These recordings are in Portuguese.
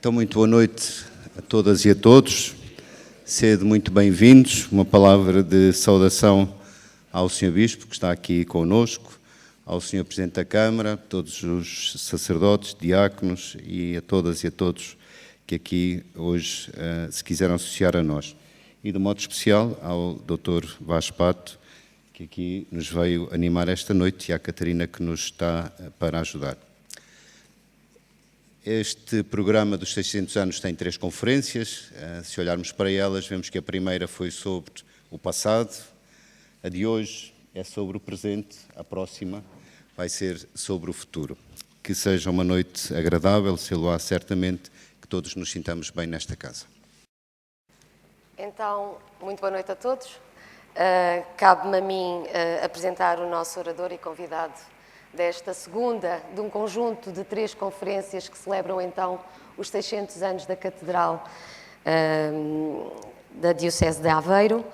Então, muito boa noite a todas e a todos. Sede muito bem-vindos. Uma palavra de saudação ao Sr. Bispo, que está aqui conosco, ao Sr. Presidente da Câmara, a todos os sacerdotes, diáconos e a todas e a todos que aqui hoje se quiseram associar a nós. E de modo especial ao Dr. Vaz Pato, que aqui nos veio animar esta noite, e à Catarina, que nos está para ajudar. Este programa dos 600 anos tem 3 conferências. Se olharmos para elas, vemos que a primeira foi sobre o passado, a de hoje é sobre o presente, a próxima vai ser sobre o futuro. Que seja uma noite agradável, se-lo-á certamente, que todos nos sintamos bem nesta casa. Então, muito boa noite a todos. Cabe-me a mim apresentar o nosso orador e convidado desta segunda de um conjunto de 3 conferências que celebram então os 600 anos da Catedral da Diocese de Aveiro.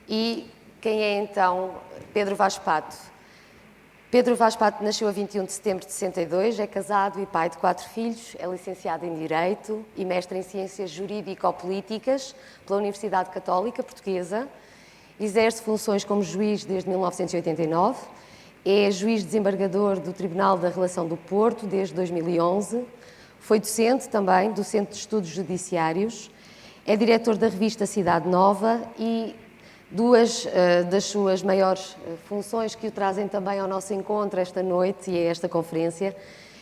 E quem é então Pedro Vaz Pato? Pedro Vaz Pato nasceu a 21 de setembro de 62, é casado e pai de 4 filhos, é licenciado em Direito e mestre em Ciências Jurídico-Políticas pela Universidade Católica Portuguesa, exerce funções como juiz desde 1989, é juiz desembargador do Tribunal da Relação do Porto desde 2011, foi docente também do Centro de Estudos Judiciários, é diretor da revista Cidade Nova e 2 das suas maiores funções que o trazem também ao nosso encontro esta noite e a esta conferência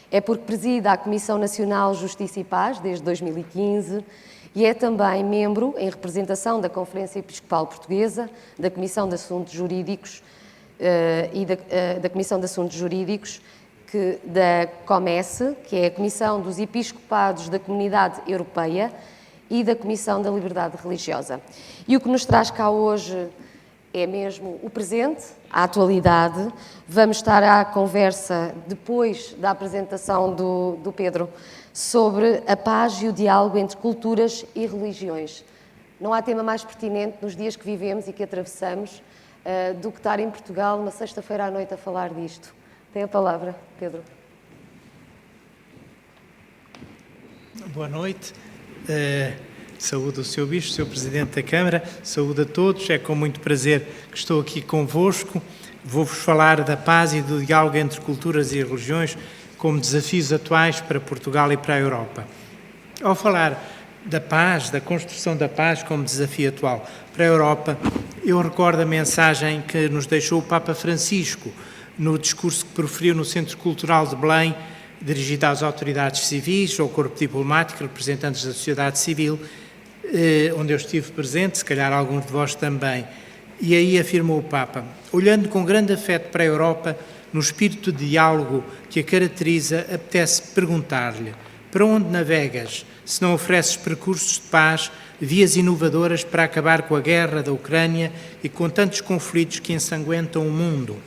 é porque preside a Comissão Nacional Justiça e Paz desde 2015 e é também membro, em representação da Conferência Episcopal Portuguesa, da Comissão de Assuntos Jurídicos da Comissão de Assuntos Jurídicos da COMES, que é a Comissão dos Episcopados da Comunidade Europeia, e da Comissão da Liberdade Religiosa. E o que nos traz cá hoje é mesmo o presente, a atualidade. Vamos estar à conversa, depois da apresentação do Pedro, sobre a paz e o diálogo entre culturas e religiões. Não há tema mais pertinente nos dias que vivemos e que atravessamos do que estar em Portugal na sexta-feira à noite a falar disto. Tem a palavra, Pedro. Boa noite. Saúde o Sr. Bispo, Sr. Presidente da Câmara, saúde a todos. É com muito prazer que estou aqui convosco. Vou-vos falar da paz e do diálogo entre culturas e religiões como desafios atuais para Portugal e para a Europa. Ao falar da paz, da construção da paz como desafio atual para a Europa, eu recordo a mensagem que nos deixou o Papa Francisco no discurso que proferiu no Centro Cultural de Belém, dirigido às autoridades civis, ao corpo diplomático, representantes da sociedade civil, onde eu estive presente, se calhar alguns de vós também. E aí afirmou o Papa: olhando com grande afeto para a Europa, no espírito de diálogo que a caracteriza, apetece perguntar-lhe: para onde navegas, se não ofereces percursos de paz, vias inovadoras para acabar com a guerra da Ucrânia e com tantos conflitos que ensanguentam o mundo?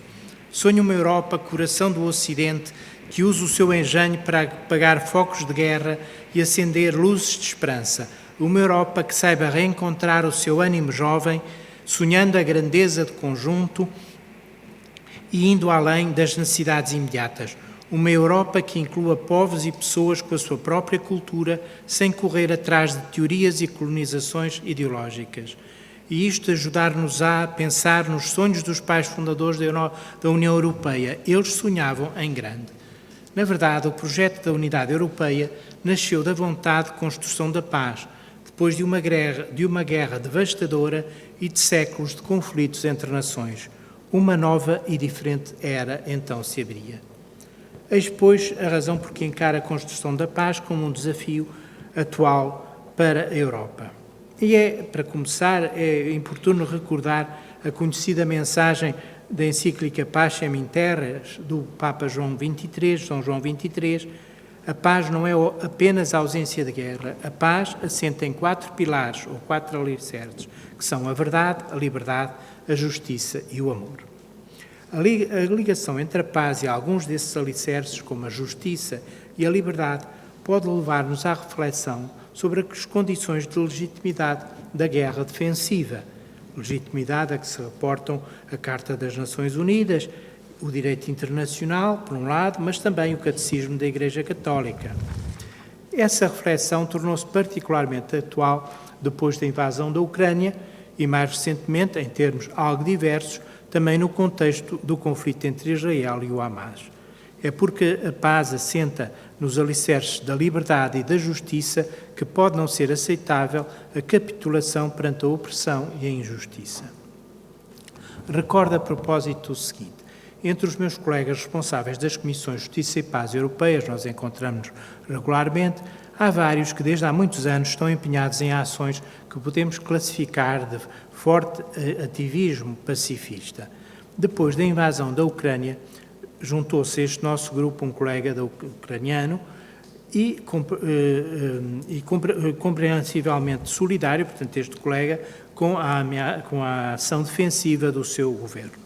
Sonho uma Europa, coração do Ocidente, que use o seu engenho para apagar focos de guerra e acender luzes de esperança. Uma Europa que saiba reencontrar o seu ânimo jovem, sonhando a grandeza de conjunto e indo além das necessidades imediatas. Uma Europa que inclua povos e pessoas com a sua própria cultura, sem correr atrás de teorias e colonizações ideológicas. E isto ajudar-nos a pensar nos sonhos dos pais fundadores da União Europeia. Eles sonhavam em grande. Na verdade, o projeto da Unidade Europeia nasceu da vontade de construção da paz, depois de uma guerra devastadora e de séculos de conflitos entre nações. Uma nova e diferente era então se abria. Eis, pois, a razão por que encara a construção da paz como um desafio atual para a Europa. E para começar, é oportuno recordar a conhecida mensagem da encíclica Pacem in Terris, do Papa João XXIII, a paz não é apenas a ausência de guerra. A paz assenta em 4 pilares, ou 4 alicerces, que são a verdade, a liberdade, a justiça e o amor. A ligação entre a paz e alguns desses alicerces, como a justiça e a liberdade, pode levar-nos à reflexão sobre as condições de legitimidade da guerra defensiva, legitimidade a que se reportam a Carta das Nações Unidas, o direito internacional, por um lado, mas também o Catecismo da Igreja Católica. Essa reflexão tornou-se particularmente atual depois da invasão da Ucrânia e, mais recentemente, em termos algo diversos, também no contexto do conflito entre Israel e o Hamas. É porque a paz assenta nos alicerces da liberdade e da justiça que pode não ser aceitável a capitulação perante a opressão e a injustiça. Recordo a propósito o seguinte: entre os meus colegas responsáveis das Comissões de Justiça e Paz Europeias, nós encontramos-nos regularmente, há vários que desde há muitos anos estão empenhados em ações que podemos classificar de forte ativismo pacifista. Depois da invasão da Ucrânia, juntou-se a este nosso grupo um colega ucraniano e compreensivelmente solidário, portanto, este colega, com a ação defensiva do seu governo.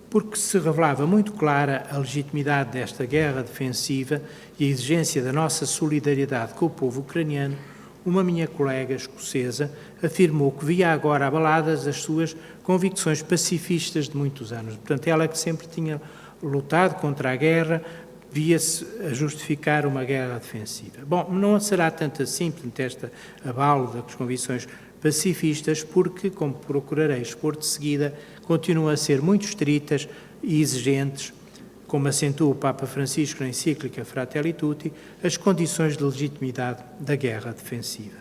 Porque se revelava muito clara a legitimidade desta guerra defensiva e a exigência da nossa solidariedade com o povo ucraniano, uma minha colega escocesa afirmou que via agora abaladas as suas convicções pacifistas de muitos anos. Portanto, ela que sempre tinha lutado contra a guerra, via-se a justificar uma guerra defensiva. Bom, não será tanto assim, portanto, este abalo das convicções pacifistas, porque, como procurarei expor de seguida, continuam a ser muito estritas e exigentes, como acentua o Papa Francisco na encíclica Fratelli Tutti, as condições de legitimidade da guerra defensiva.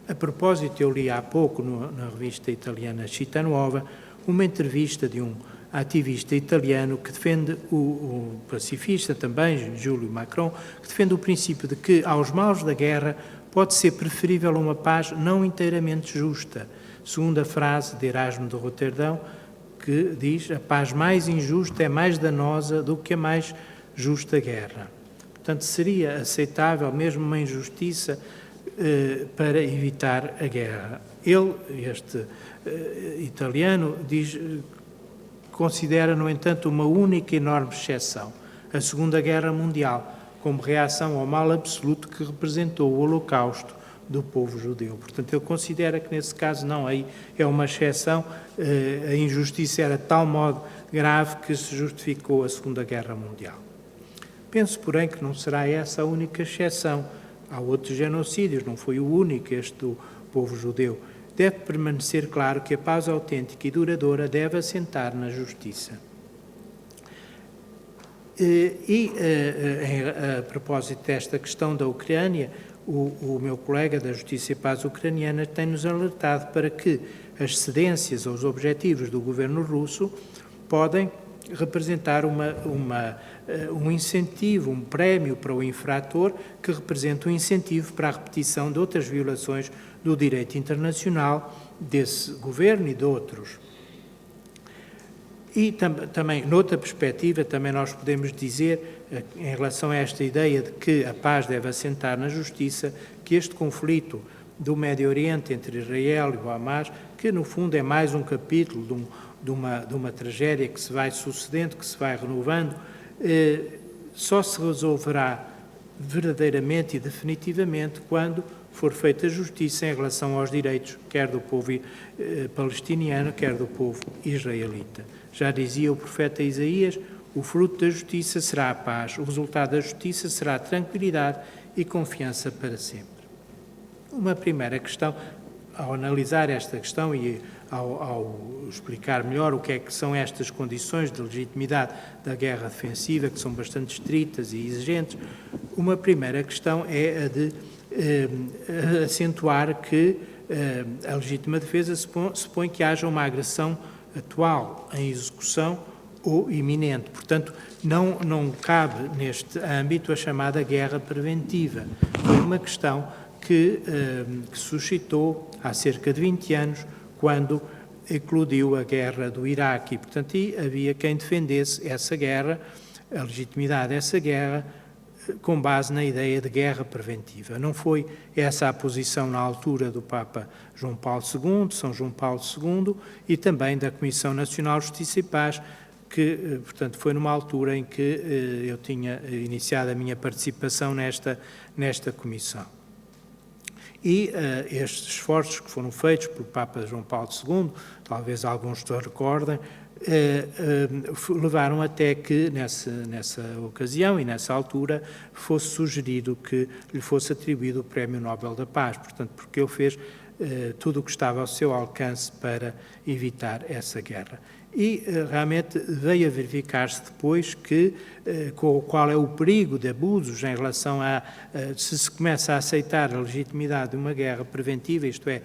A propósito, eu li há pouco na revista italiana Città Nuova uma entrevista de um ativista italiano que defende, o pacifista também, Giulio Macron, que defende o princípio de que aos males da guerra pode ser preferível uma paz não inteiramente justa, segundo a frase de Erasmo de Roterdão, que diz: a paz mais injusta é mais danosa do que a mais justa guerra. Portanto, seria aceitável mesmo uma injustiça para evitar a guerra. Ele, este italiano, considera, no entanto, uma única e enorme exceção, a Segunda Guerra Mundial, como reação ao mal absoluto que representou o Holocausto do povo judeu. Portanto, ele considera que, nesse caso, não, aí é uma exceção, a injustiça era de tal modo grave que se justificou a Segunda Guerra Mundial. Penso, porém, que não será essa a única exceção. Há outros genocídios, não foi o único, este do povo judeu. Deve permanecer claro que a paz autêntica e duradoura deve assentar na justiça. A propósito desta questão da Ucrânia, o meu colega da Justiça e Paz ucraniana tem-nos alertado para que as cedências aos objetivos do governo russo podem representar um incentivo, um prémio para o infrator, que representa um incentivo para a repetição de outras violações do direito internacional desse governo e de outros. E também, noutra perspectiva, também nós podemos dizer, em relação a esta ideia de que a paz deve assentar na justiça, que este conflito do Médio Oriente entre Israel e o Hamas, que no fundo é mais um capítulo de uma tragédia que se vai sucedendo, que se vai renovando, só se resolverá verdadeiramente e definitivamente quando for feita justiça em relação aos direitos, quer do povo palestiniano, quer do povo israelita. Já dizia o profeta Isaías: o fruto da justiça será a paz, o resultado da justiça será a tranquilidade e confiança para sempre. Uma primeira questão, ao analisar esta questão e ao explicar melhor o que é que são estas condições de legitimidade da guerra defensiva, que são bastante estritas e exigentes, uma primeira questão é a de acentuar que a legítima defesa supõe que haja uma agressão atual em execução ou iminente. Portanto, não cabe neste âmbito a chamada guerra preventiva. Foi uma questão que suscitou há cerca de 20 anos, quando eclodiu a guerra do Iraque. E, portanto, havia quem defendesse essa guerra, a legitimidade dessa guerra, com base na ideia de guerra preventiva. Não foi essa a posição na altura do Papa João Paulo II, São João Paulo II, e também da Comissão Nacional de Justiça e Paz, que, portanto, foi numa altura em que eu tinha iniciado a minha participação nesta comissão. E estes esforços que foram feitos pelo Papa João Paulo II, talvez alguns se recordem, levaram até que, nessa ocasião e nessa altura, fosse sugerido que lhe fosse atribuído o Prémio Nobel da Paz, portanto, porque ele fez tudo o que estava ao seu alcance para evitar essa guerra. E realmente veio a verificar-se depois que qual é o perigo de abusos em relação a se se começa a aceitar a legitimidade de uma guerra preventiva, isto é,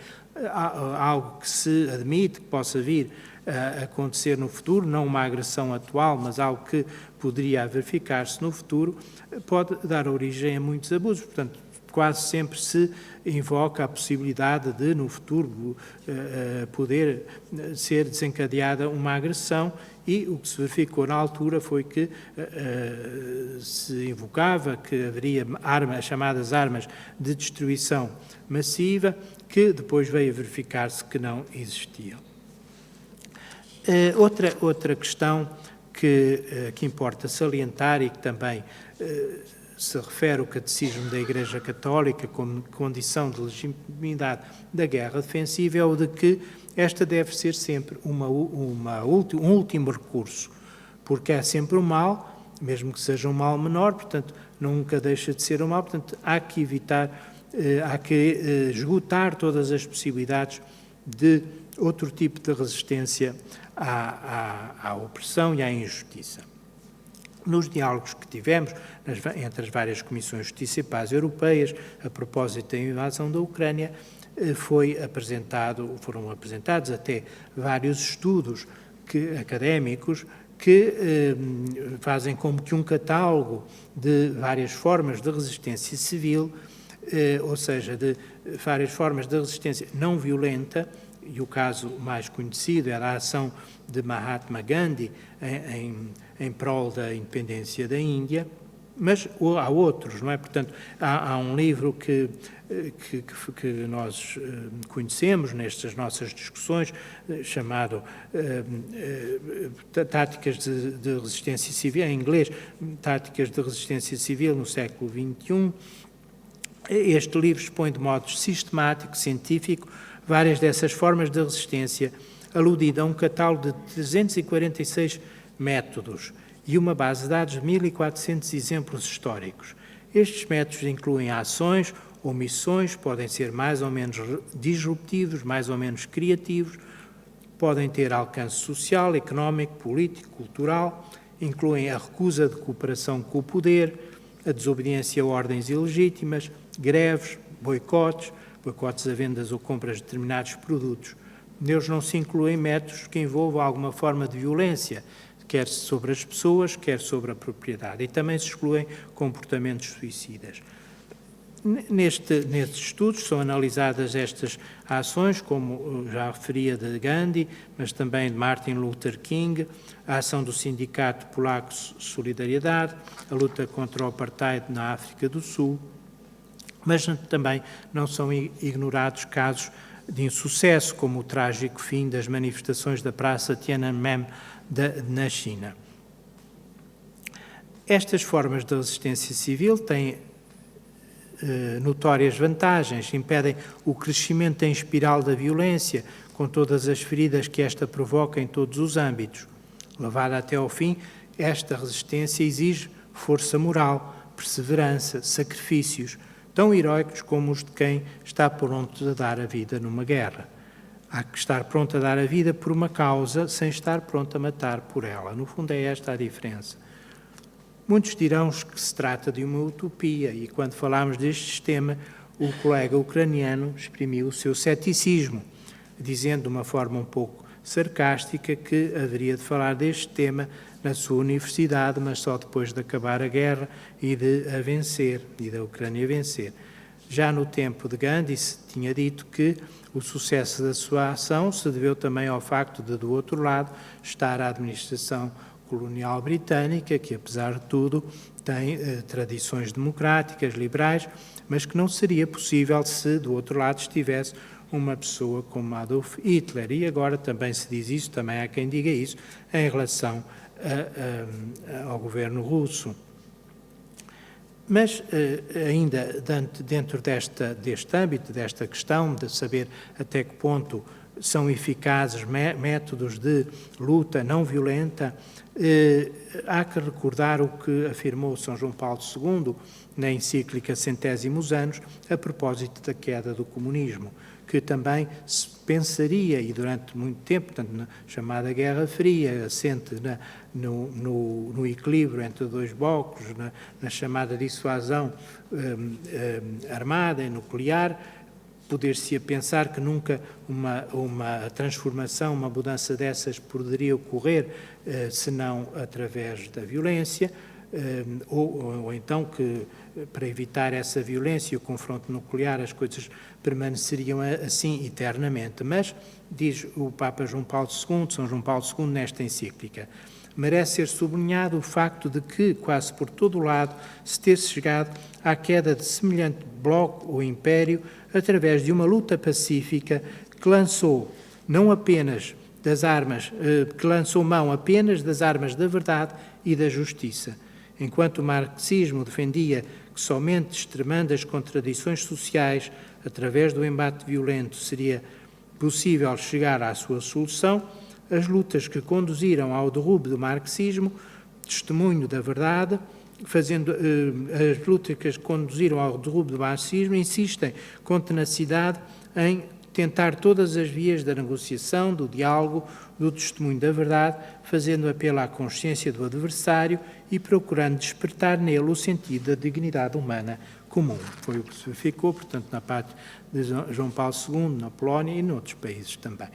algo que se admite que possa vir a acontecer no futuro, não uma agressão atual, mas algo que poderia verificar-se no futuro, pode dar origem a muitos abusos. Portanto, quase sempre se invoca a possibilidade de, no futuro, poder ser desencadeada uma agressão, e o que se verificou na altura foi que se invocava que haveria as chamadas armas de destruição massiva, que depois veio a verificar-se que não existiam. Outra questão que importa salientar e que também se refere ao Catecismo da Igreja Católica como condição de legitimidade da guerra defensiva é o de que esta deve ser sempre um último recurso, porque é sempre um mal, mesmo que seja um mal menor, portanto, nunca deixa de ser um mal, portanto, há que evitar, há que esgotar todas as possibilidades de outro tipo de resistência à opressão e à injustiça. Nos diálogos que tivemos entre as várias Comissões de Justiça e Paz europeias, a propósito da invasão da Ucrânia, foram apresentados até vários estudos académicos que fazem como que um catálogo de várias formas de resistência civil, ou seja, de várias formas de resistência não violenta, e o caso mais conhecido é a ação de Mahatma Gandhi em prol da independência da Índia, mas há outros, não é? Portanto, há um livro que nós conhecemos nestas nossas discussões, chamado Táticas de Resistência Civil, em inglês, Táticas de Resistência Civil no século XXI. Este livro expõe de modo sistemático, científico, várias dessas formas de resistência, aludindo a um catálogo de 346 métodos e uma base de dados de 1.400 exemplos históricos. Estes métodos incluem ações ou missões, podem ser mais ou menos disruptivos, mais ou menos criativos, podem ter alcance social, económico, político, cultural, incluem a recusa de cooperação com o poder, a desobediência a ordens ilegítimas, greves, boicotes a vendas ou compras de determinados produtos. Neles não se incluem métodos que envolvam alguma forma de violência, quer sobre as pessoas, quer sobre a propriedade, e também se excluem comportamentos suicidas. Nestes estudos são analisadas estas ações, como já referia de Gandhi, mas também de Martin Luther King, a ação do Sindicato Polaco Solidariedade, a luta contra o apartheid na África do Sul, mas também não são ignorados casos de insucesso, como o trágico fim das manifestações da Praça Tiananmen na China. Estas formas de resistência civil têm notórias vantagens, impedem o crescimento em espiral da violência, com todas as feridas que esta provoca em todos os âmbitos. Levada até ao fim, esta resistência exige força moral, perseverança, sacrifícios, tão heróicos como os de quem está pronto a dar a vida numa guerra. Há que estar pronto a dar a vida por uma causa, sem estar pronto a matar por ela. No fundo, é esta a diferença. Muitos dirão que se trata de uma utopia, e quando falámos deste sistema, o colega ucraniano exprimiu o seu ceticismo, dizendo de uma forma um pouco sarcástica que haveria de falar deste tema na sua universidade, mas só depois de acabar a guerra e de a vencer, e da Ucrânia vencer. Já no tempo de Gandhi se tinha dito que o sucesso da sua ação se deveu também ao facto de, do outro lado, estar a administração colonial britânica, que apesar de tudo tem tradições democráticas, liberais, mas que não seria possível se do outro lado estivesse uma pessoa como Adolf Hitler. E agora também se diz isso, também há quem diga isso, em relação ao governo russo. Mas ainda dentro deste âmbito, desta questão de saber até que ponto são eficazes métodos de luta não violenta, há que recordar o que afirmou São João Paulo II na encíclica Centésimos Anos, a propósito da queda do comunismo, que também se pensaria, e durante muito tempo, portanto, na chamada Guerra Fria, assente no equilíbrio entre dois blocos, na chamada dissuasão armada e nuclear, poder-se-ia pensar que nunca uma transformação, uma mudança dessas poderia ocorrer senão através da violência, ou então que, para evitar essa violência e o confronto nuclear, as coisas permaneceriam assim eternamente. Mas, diz o Papa João Paulo II, São João Paulo II, nesta encíclica, merece ser sublinhado o facto de que, quase por todo o lado, se ter chegado à queda de semelhante bloco ou império através de uma luta pacífica que lançou não apenas das armas, que lançou mão apenas das armas da verdade e da justiça. Enquanto o marxismo defendia que somente extremando as contradições sociais, através do embate violento, seria possível chegar à sua solução, as lutas que conduziram ao derrube do marxismo, testemunho da verdade, as lutas que conduziram ao derrube do marxismo, insistem com tenacidade em tentar todas as vias da negociação, do diálogo, do testemunho da verdade, fazendo apelo à consciência do adversário e procurando despertar nele o sentido da dignidade humana comum. Foi o que se verificou, portanto, na parte de João Paulo II, na Polónia e noutros países também.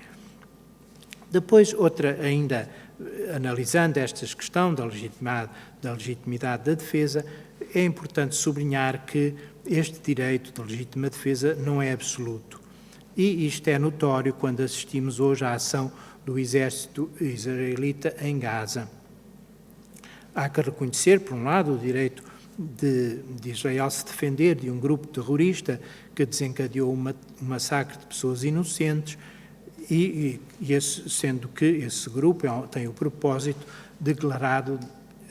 Depois, outra ainda, analisando esta questão da legitimidade da defesa, é importante sublinhar que este direito de legítima defesa não é absoluto. E isto é notório quando assistimos hoje à ação do exército israelita em Gaza. Há que reconhecer, por um lado, o direito de Israel se defender de um grupo terrorista que desencadeou um massacre de pessoas inocentes, sendo que esse grupo tem o propósito declarado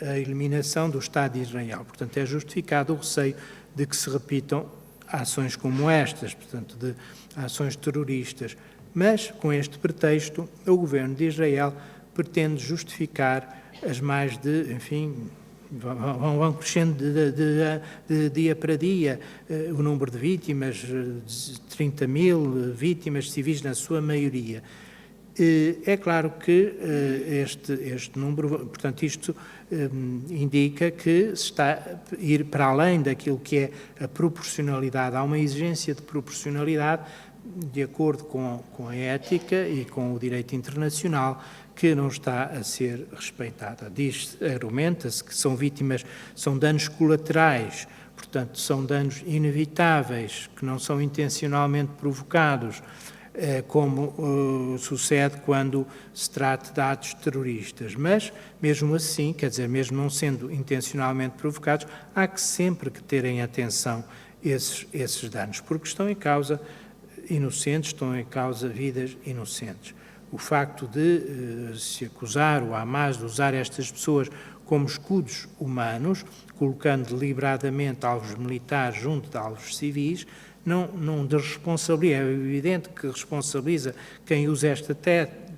a eliminação do Estado de Israel. Portanto, é justificado o receio de que se repitam ações como estas, portanto, de ações terroristas. Mas, com este pretexto, o governo de Israel pretende justificar as mais de, enfim, vão crescendo de dia para dia o número de vítimas, 30 mil vítimas civis na sua maioria. É claro que este número, portanto, isto indica que se está a ir para além daquilo que é a proporcionalidade. Há uma exigência de proporcionalidade de acordo com a ética e com o direito internacional que não está a ser respeitada. Argumenta-se que são danos colaterais, portanto, são danos inevitáveis, que não são intencionalmente provocados, como sucede quando se trata de atos terroristas. Mas, mesmo assim, quer dizer, mesmo não sendo intencionalmente provocados, há que sempre que terem atenção esses danos, porque estão em causa inocentes, estão em causa vidas inocentes. O facto de se acusar o Hamas de usar estas pessoas como escudos humanos, colocando deliberadamente alvos militares junto de alvos civis, não desresponsabiliza. É evidente que responsabiliza quem usa esta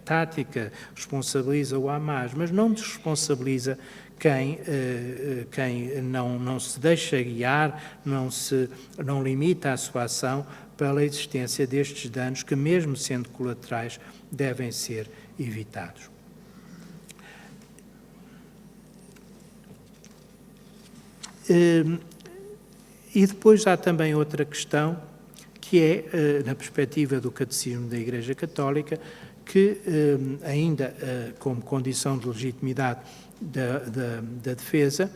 tática, responsabiliza o Hamas, mas não desresponsabiliza quem não se deixa guiar, não limita a sua ação pela existência destes danos que, mesmo sendo colaterais, devem ser evitados. E depois há também outra questão, que é, na perspectiva do Catecismo da Igreja Católica, que ainda como condição de legitimidade da defesa,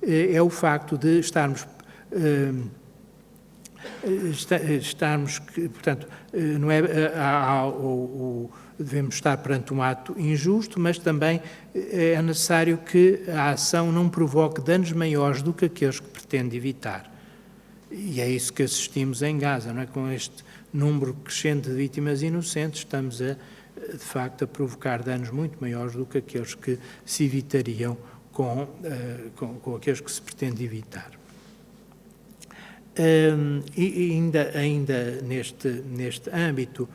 é o facto de portanto, não é, devemos estar perante um ato injusto, mas também é necessário que a ação não provoque danos maiores do que aqueles que pretende evitar. E é isso que assistimos em Gaza, não é? Com este número crescente de vítimas inocentes, estamos de facto a provocar danos muito maiores do que aqueles que se evitariam com aqueles que se pretende evitar. E ainda neste âmbito,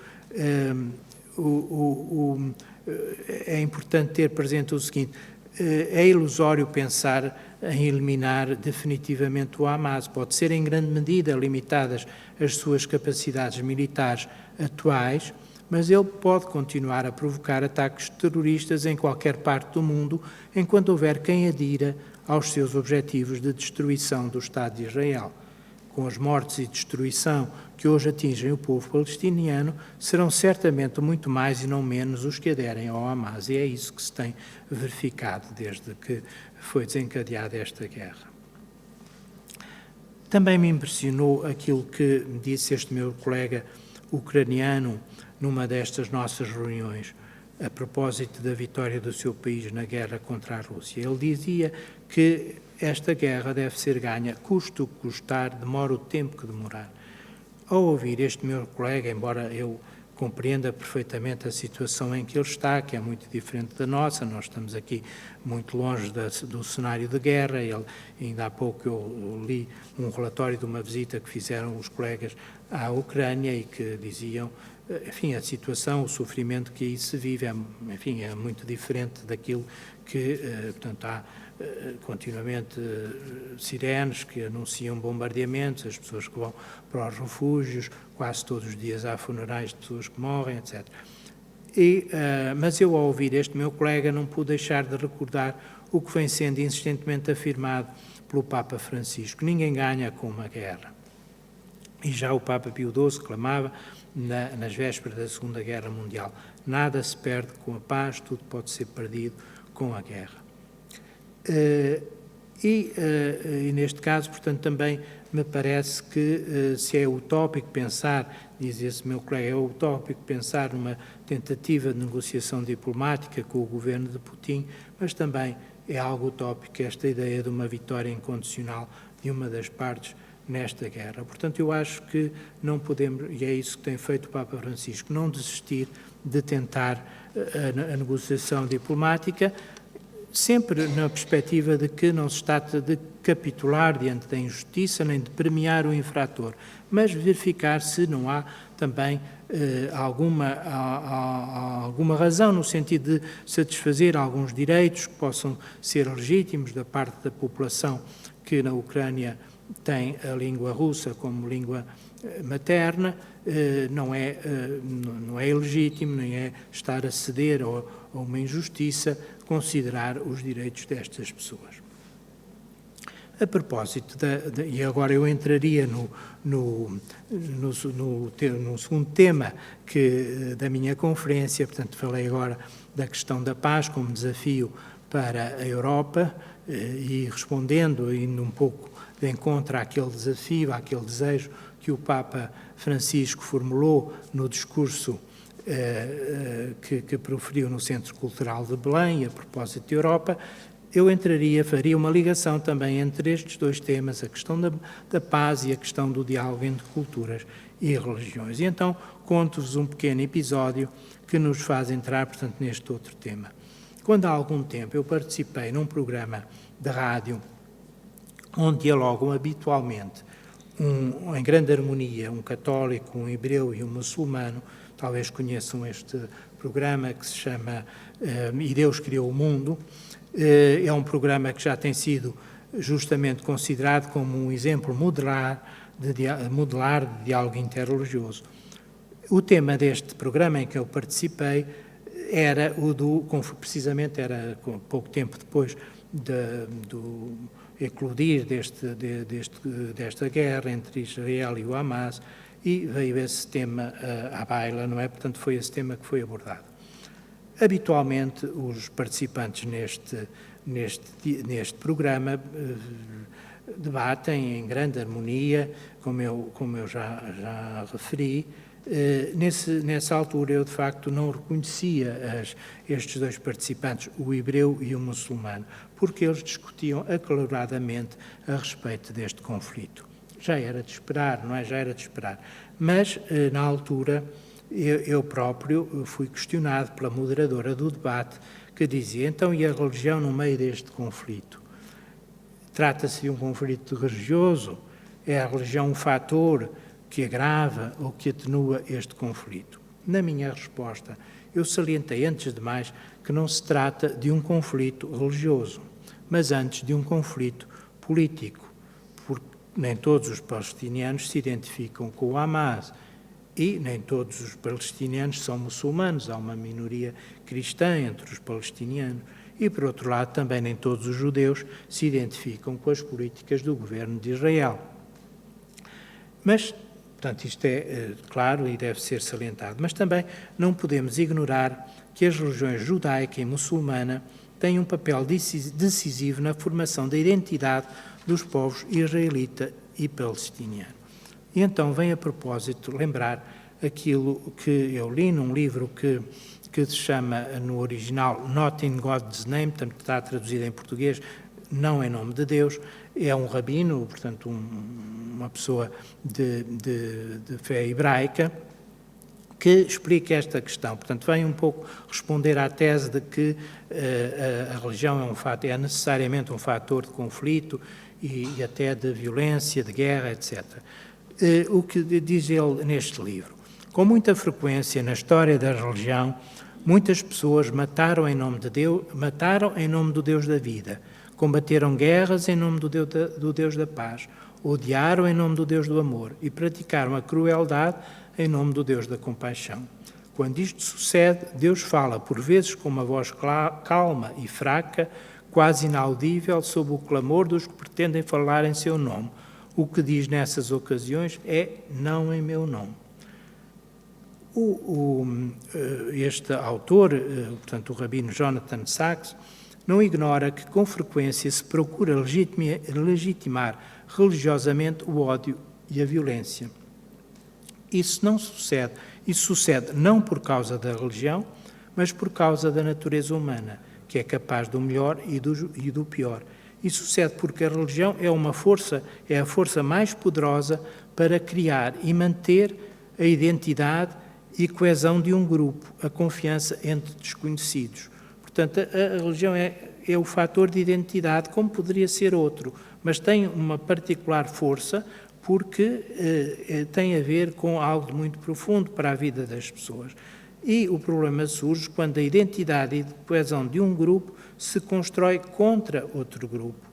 é importante ter presente o seguinte: é ilusório pensar em eliminar definitivamente o Hamas. Pode ser em grande medida limitadas as suas capacidades militares atuais, mas ele pode continuar a provocar ataques terroristas em qualquer parte do mundo, enquanto houver quem adira aos seus objetivos de destruição do Estado de Israel. Com as mortes e destruição que hoje atingem o povo palestiniano, serão certamente muito mais e não menos os que aderem ao Hamas. E é isso que se tem verificado desde que foi desencadeada esta guerra. Também me impressionou aquilo que disse este meu colega ucraniano numa destas nossas reuniões, a propósito da vitória do seu país na guerra contra a Rússia. Ele dizia que esta guerra deve ser ganha, custe o que custar, demora o tempo que demorar. Ao ouvir este meu colega, embora eu compreenda perfeitamente a situação em que ele está, que é muito diferente da nossa, nós estamos aqui muito longe do cenário de guerra. Ainda há pouco eu li um relatório de uma visita que fizeram os colegas à Ucrânia e que diziam, enfim, a situação, o sofrimento que aí se vive, é muito diferente daquilo que, portanto, há continuamente sirenes que anunciam bombardeamentos, as pessoas que vão para os refúgios, quase todos os dias há funerais de pessoas que morrem, etc. Mas eu, ao ouvir este meu colega, não pude deixar de recordar o que vem sendo insistentemente afirmado pelo Papa Francisco: ninguém ganha com uma guerra. E já o Papa Pio XII clamava, nas vésperas da Segunda Guerra Mundial: nada se perde com a paz, tudo pode ser perdido com a guerra. E neste caso, portanto, também me parece que se é utópico pensar, diz esse meu colega, é utópico pensar numa tentativa de negociação diplomática com o governo de Putin, mas também é algo utópico esta ideia de uma vitória incondicional de uma das partes nesta guerra. Portanto, eu acho que não podemos, e é isso que tem feito o Papa Francisco, não desistir de tentar a negociação diplomática, sempre na perspectiva de que não se trata de capitular diante da injustiça nem de premiar o infrator, mas verificar se não há também alguma razão no sentido de satisfazer alguns direitos que possam ser legítimos da parte da população que na Ucrânia tem a língua russa como língua materna. Não é ilegítimo, nem é estar a ceder a uma injustiça considerar os direitos destas pessoas. A propósito, e agora eu entraria no segundo tema da minha conferência, portanto falei agora da questão da paz como desafio para a Europa, e respondendo, indo um pouco de encontro àquele desafio, àquele desejo que o Papa Francisco formulou no discurso que proferiu no Centro Cultural de Belém, a propósito da Europa, eu faria uma ligação também entre estes dois temas, a questão da paz e a questão do diálogo entre culturas e religiões. E então conto-vos um pequeno episódio que nos faz entrar, portanto, neste outro tema. Quando há algum tempo eu participei num programa de rádio onde dialogam habitualmente, em grande harmonia, um católico, um hebreu e um muçulmano. Talvez conheçam este programa que se chama E Deus Criou o Mundo. É um programa que já tem sido justamente considerado como um exemplo modelar de diálogo interreligioso. O tema deste programa em que eu participei era precisamente era pouco tempo depois do eclodir desta guerra entre Israel e o Hamas, e veio esse tema à baila, não é? Portanto, foi esse tema que foi abordado. Habitualmente, os participantes neste programa debatem em grande harmonia, como eu já referi. Nessa altura, eu, de facto, não reconhecia estes dois participantes, o hebreu e o muçulmano, porque eles discutiam acaloradamente a respeito deste conflito. Já era de esperar, não é? Já era de esperar. Mas, na altura, eu próprio fui questionado pela moderadora do debate, que dizia: então, e a religião no meio deste conflito? Trata-se de um conflito religioso? É a religião um fator que agrava ou que atenua este conflito? Na minha resposta, eu salientei antes de mais que não se trata de um conflito religioso, mas antes de um conflito político, porque nem todos os palestinianos se identificam com o Hamas e nem todos os palestinianos são muçulmanos, há uma minoria cristã entre os palestinianos. E, por outro lado, também nem todos os judeus se identificam com as políticas do governo de Israel. Mas, portanto, isto é claro e deve ser salientado. Mas também não podemos ignorar que as religiões judaica e muçulmana têm um papel decisivo na formação da identidade dos povos israelita e palestiniano. E então vem a propósito lembrar aquilo que eu li num livro que se chama, no original, Not in God's Name, portanto está traduzido em português, não em nome de Deus, é um rabino, portanto uma pessoa de fé hebraica, que explica esta questão. Portanto, vem um pouco responder à tese de que a religião é necessariamente um fator de conflito e até de violência, de guerra, etc. O que diz ele neste livro? Com muita frequência na história da religião, muitas pessoas mataram em nome de Deus, mataram em nome do Deus da vida, combateram guerras em nome do Deus da paz, odiaram em nome do Deus do amor e praticaram a crueldade em nome do Deus da compaixão. Quando isto sucede, Deus fala por vezes com uma voz calma e fraca, quase inaudível, sob o clamor dos que pretendem falar em seu nome. O que diz nessas ocasiões é não em meu nome. Este autor, portanto o rabino Jonathan Sacks, não ignora que com frequência se procura legitimar religiosamente o ódio e a violência. Isso sucede não por causa da religião, mas por causa da natureza humana, que é capaz do melhor e do pior. E sucede porque a religião é a força mais poderosa para criar e manter a identidade e coesão de um grupo, a confiança entre desconhecidos. Portanto, a religião é o fator de identidade, como poderia ser outro, mas tem uma particular força porque tem a ver com algo muito profundo para a vida das pessoas. E o problema surge quando a identidade e a coesão de um grupo se constrói contra outro grupo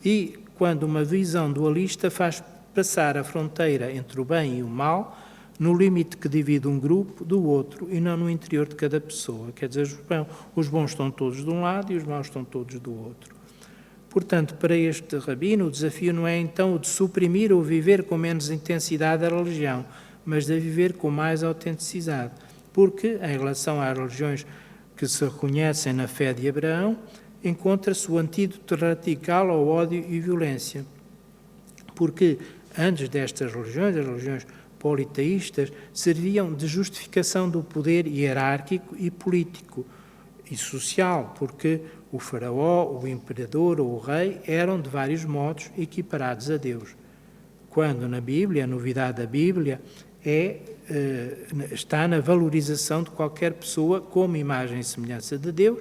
e quando uma visão dualista faz passar a fronteira entre o bem e o mal no limite que divide um grupo do outro e não no interior de cada pessoa. Quer dizer, os bons estão todos de um lado e os maus estão todos do outro. Portanto, para este rabino, o desafio não é então o de suprimir ou viver com menos intensidade a religião, mas de viver com mais autenticidade. Porque, em relação às religiões que se reconhecem na fé de Abraão, encontra-se o antídoto radical ao ódio e violência. Porque, antes destas religiões, as religiões politeístas, serviam de justificação do poder hierárquico e político e social, porque o faraó, o imperador ou o rei eram, de vários modos, equiparados a Deus. Quando na Bíblia, a novidade da Bíblia está na valorização de qualquer pessoa como imagem e semelhança de Deus,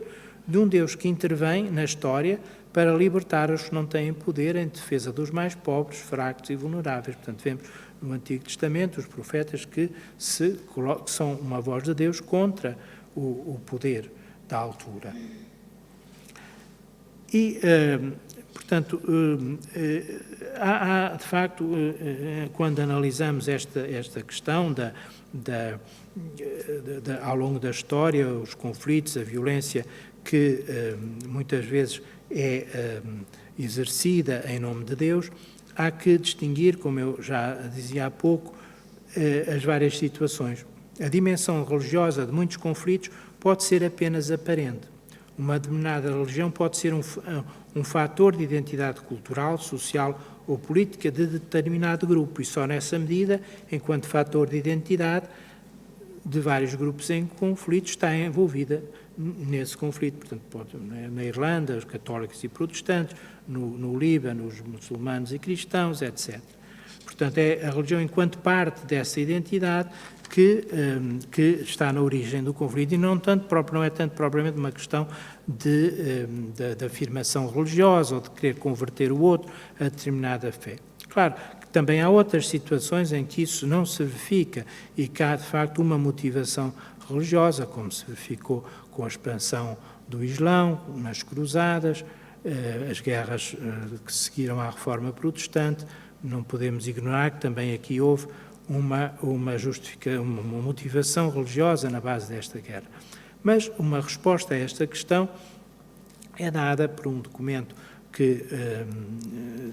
de um Deus que intervém na história para libertar os que não têm poder em defesa dos mais pobres, fracos e vulneráveis. Portanto, vemos no Antigo Testamento os profetas que são uma voz de Deus contra o poder da altura. E, portanto, há de facto, quando analisamos esta questão ao longo da história, os conflitos, a violência que muitas vezes é exercida em nome de Deus, há que distinguir, como eu já dizia há pouco, as várias situações. A dimensão religiosa de muitos conflitos pode ser apenas aparente. Uma determinada religião pode ser um fator de identidade cultural, social ou política de determinado grupo, e só nessa medida, enquanto fator de identidade de vários grupos em conflito, está envolvida nesse conflito. Portanto, na Irlanda, os católicos e protestantes, no Líbano, os muçulmanos e cristãos, etc. Portanto, é a religião enquanto parte dessa identidade que está na origem do conflito e não é tanto propriamente uma questão de afirmação religiosa ou de querer converter o outro a determinada fé. Claro que Também há outras situações em que isso não se verifica e que há, de facto, uma motivação religiosa, como se verificou com a expansão do Islão, nas cruzadas, as guerras que seguiram à Reforma Protestante. Não podemos ignorar que também aqui houve uma motivação religiosa na base desta guerra. Mas uma resposta a esta questão é dada por um documento que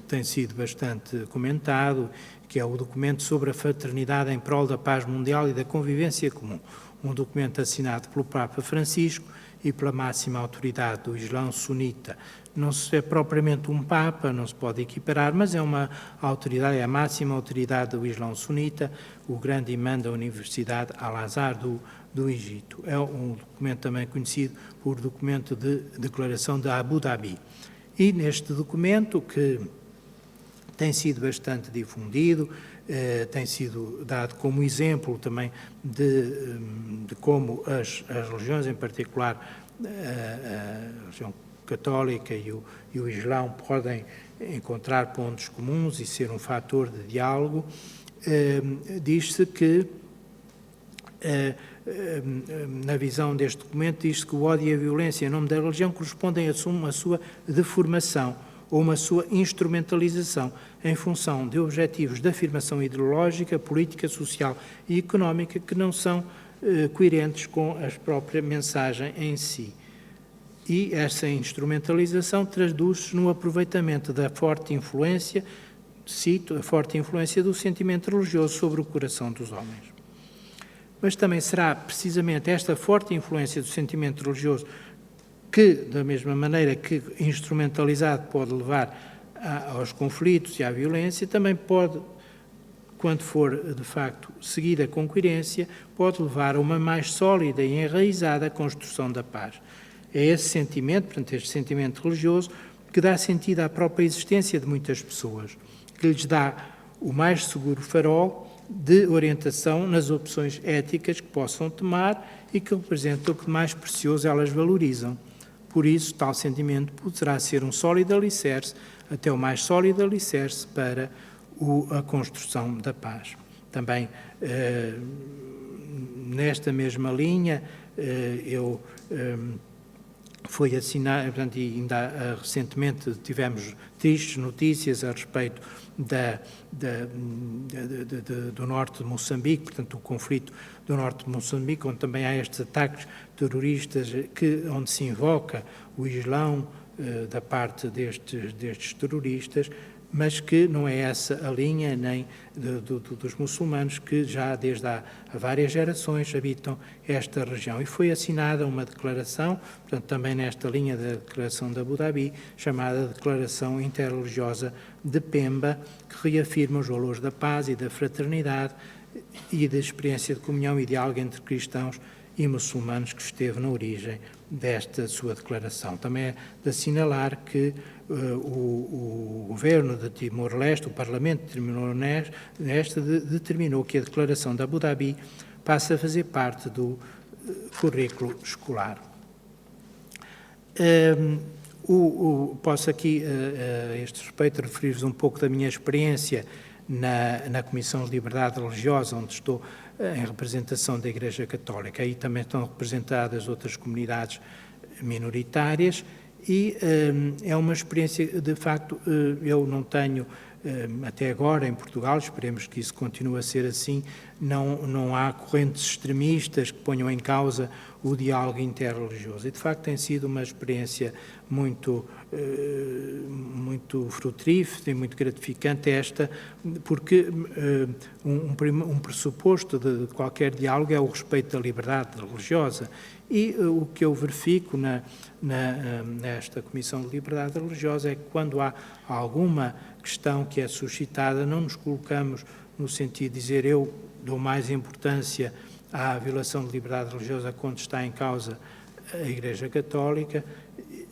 tem sido bastante comentado, que é o documento sobre a fraternidade em prol da paz mundial e da convivência comum, um documento assinado pelo Papa Francisco e pela máxima autoridade do Islão sunita. Não é propriamente um Papa, não se pode equiparar, mas é uma autoridade, é a máxima autoridade do Islão sunita, o grande imã da Universidade Al-Azhar do Egito. É um documento também conhecido por documento de declaração de Abu Dhabi. E neste documento, que tem sido bastante difundido, tem sido dado como exemplo também de como as religiões, em particular a religião católica e o Islão, podem encontrar pontos comuns e ser um fator de diálogo. Diz-se que, na visão deste documento, diz-se que o ódio e a violência em nome da religião correspondem a uma sua deformação ou uma sua instrumentalização em função de objetivos de afirmação ideológica, política, social e económica que não são coerentes com a própria mensagem em si. E essa instrumentalização traduz-se no aproveitamento da forte influência, cito, a forte influência do sentimento religioso sobre o coração dos homens. Mas também será precisamente esta forte influência do sentimento religioso que, da mesma maneira que instrumentalizado pode levar aos conflitos e à violência, também pode, quando for de facto seguida com coerência, pode levar a uma mais sólida e enraizada construção da paz. É esse sentimento, portanto, este sentimento religioso, que dá sentido à própria existência de muitas pessoas, que lhes dá o mais seguro farol de orientação nas opções éticas que possam tomar e que representam o que mais precioso elas valorizam. Por isso, tal sentimento poderá ser um sólido alicerce, até o mais sólido alicerce para a construção da paz. Também, nesta mesma linha, foi assinado, portanto, e ainda recentemente tivemos tristes notícias a respeito do norte de Moçambique, portanto, o conflito do norte de Moçambique, onde também há estes ataques terroristas, onde se invoca o Islão da parte destes terroristas, mas que não é essa a linha nem dos muçulmanos que já desde há várias gerações habitam esta região. E foi assinada uma declaração, portanto também nesta linha da declaração de Abu Dhabi, chamada Declaração Interreligiosa de Pemba, que reafirma os valores da paz e da fraternidade e da experiência de comunhão e diálogo entre cristãos e muçulmanos que esteve na origem desta sua declaração. Também é de assinalar que o governo de Timor-Leste, o Parlamento de Timor-Leste, determinou que a declaração de Abu Dhabi passe a fazer parte do currículo escolar. Posso aqui, a este respeito, referir-vos um pouco da minha experiência na Comissão de Liberdade Religiosa, onde estou em representação da Igreja Católica. Aí também estão representadas outras comunidades minoritárias e é uma experiência, de facto, eu não tenho, até agora em Portugal, esperemos que isso continue a ser assim, não há correntes extremistas que ponham em causa o diálogo interreligioso. E, de facto, tem sido uma experiência muito frutífera e muito gratificante esta, porque um pressuposto de qualquer diálogo é o respeito da liberdade religiosa. E o que eu verifico nesta Comissão de Liberdade Religiosa é que quando há alguma questão que é suscitada, não nos colocamos no sentido de dizer eu dou mais importância à violação de liberdade religiosa quando está em causa a Igreja Católica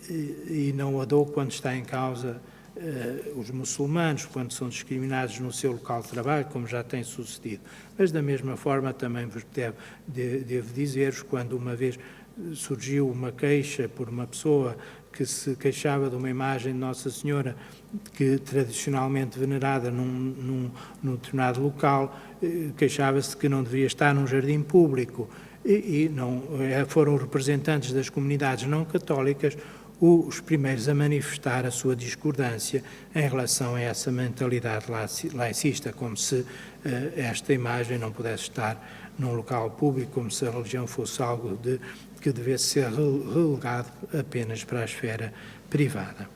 e não a dou quando está em causa os muçulmanos, quando são discriminados no seu local de trabalho, como já tem sucedido. Mas, da mesma forma, também vos devo dizer-vos, quando uma vez surgiu uma queixa por uma pessoa que se queixava de uma imagem de Nossa Senhora que tradicionalmente venerada num determinado local, queixava-se que não deveria estar num jardim público, e não, foram representantes das comunidades não católicas os primeiros a manifestar a sua discordância em relação a essa mentalidade laicista, como se esta imagem não pudesse estar num local público, como se a religião fosse algo que devesse ser relegado apenas para a esfera privada.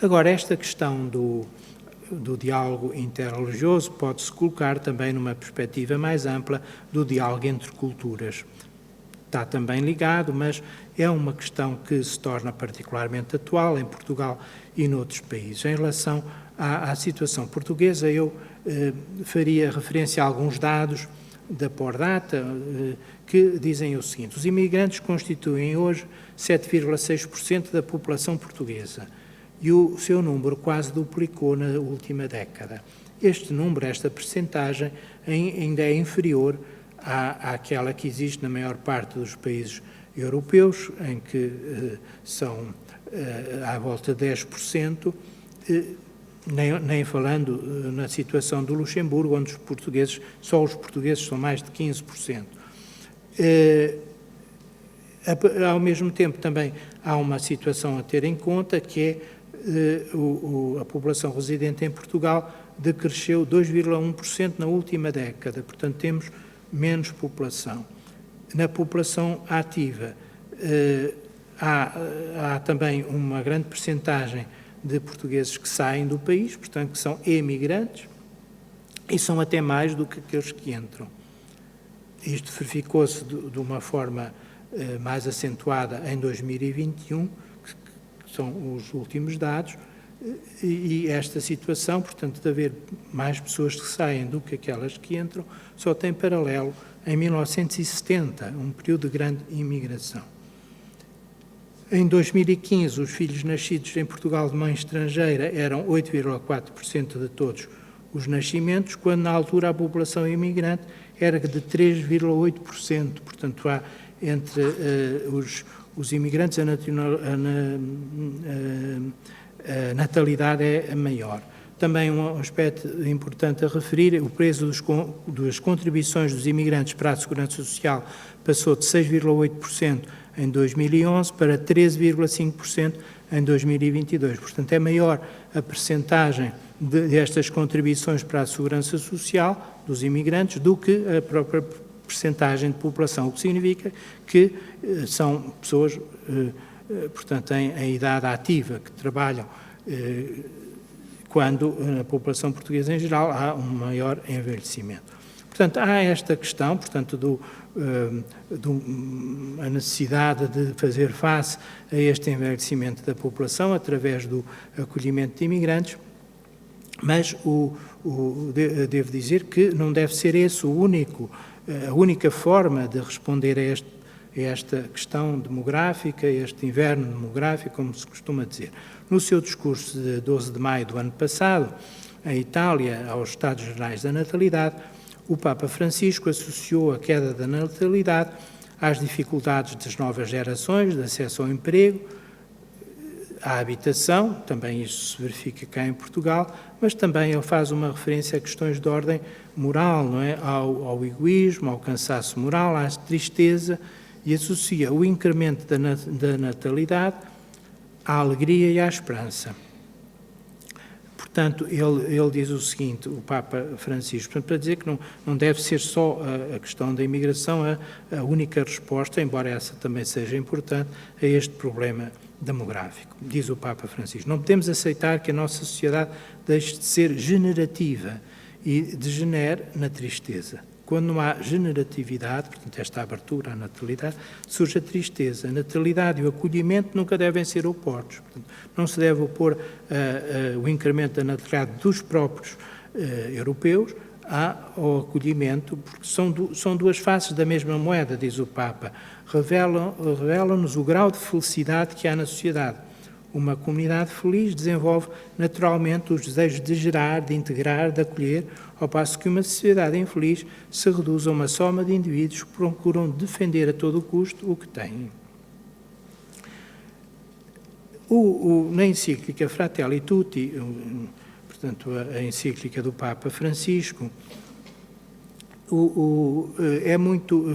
Agora, esta questão do diálogo interreligioso pode-se colocar também numa perspectiva mais ampla do diálogo entre culturas. Está também ligado, mas é uma questão que se torna particularmente atual em Portugal e noutros países. Em relação à situação portuguesa, eu faria referência a alguns dados da Pordata que dizem o seguinte: os imigrantes constituem hoje 7,6% da população portuguesa e o seu número quase duplicou na última década. Este número, esta percentagem, ainda é inferior àquela que existe na maior parte dos países europeus, em que são à volta de 10%, nem falando na situação do Luxemburgo, onde só os portugueses são mais de 15%. Ao mesmo tempo, também há uma situação a ter em conta, que é a população residente em Portugal decresceu 2,1% na última década, portanto temos menos população. Na população ativa há também uma grande percentagem de portugueses que saem do país, portanto que são emigrantes, e são até mais do que aqueles que entram. Isto verificou-se de uma forma mais acentuada em 2021, que são os últimos dados, e esta situação, portanto, de haver mais pessoas que saem do que aquelas que entram, só tem paralelo em 1970, um período de grande imigração. Em 2015, os filhos nascidos em Portugal de mãe estrangeira eram 8,4% de todos os nascimentos, quando na altura a população imigrante era de 3,8%. Portanto, há entre os imigrantes a natalidade é maior. Também um aspecto importante a referir: o peso das contribuições dos imigrantes para a Segurança Social passou de 6,8% em 2011 para 13,5% em 2022. Portanto, é maior a percentagem destas contribuições para a Segurança Social dos imigrantes do que a própria percentagem de população, o que significa que são pessoas, portanto, em idade ativa, que trabalham, quando na população portuguesa em geral há um maior envelhecimento. Portanto, há esta questão, portanto, a necessidade de fazer face a este envelhecimento da população através do acolhimento de imigrantes, mas devo dizer que não deve ser esse a única forma de responder a esta questão demográfica, este inverno demográfico, como se costuma dizer. No seu discurso de 12 de maio do ano passado, em Itália, aos Estados Gerais da Natalidade, o Papa Francisco associou a queda da natalidade às dificuldades das novas gerações de acesso ao emprego, à habitação, também isto se verifica cá em Portugal, mas também ele faz uma referência a questões de ordem moral, não é? Ao egoísmo, ao cansaço moral, à tristeza, e associa o incremento da natalidade à alegria e à esperança. Portanto, ele diz o seguinte, o Papa Francisco, portanto, para dizer que não deve ser só a questão da imigração a única resposta, embora essa também seja importante, a este problema demográfico. Diz o Papa Francisco: não podemos aceitar que a nossa sociedade deixe de ser generativa e degenere na tristeza. Quando não há generatividade, portanto, esta abertura à natalidade, surge a tristeza. A natalidade e o acolhimento nunca devem ser opostos. Portanto, não se deve opor o incremento da natalidade dos próprios europeus ao acolhimento, porque são duas faces da mesma moeda, diz o Papa. Revelam-nos o grau de felicidade que há na sociedade. Uma comunidade feliz desenvolve naturalmente os desejos de gerar, de integrar, de acolher, ao passo que uma sociedade infeliz se reduz a uma soma de indivíduos que procuram defender a todo custo o que têm. Na encíclica Fratelli Tutti, portanto, a encíclica do Papa Francisco,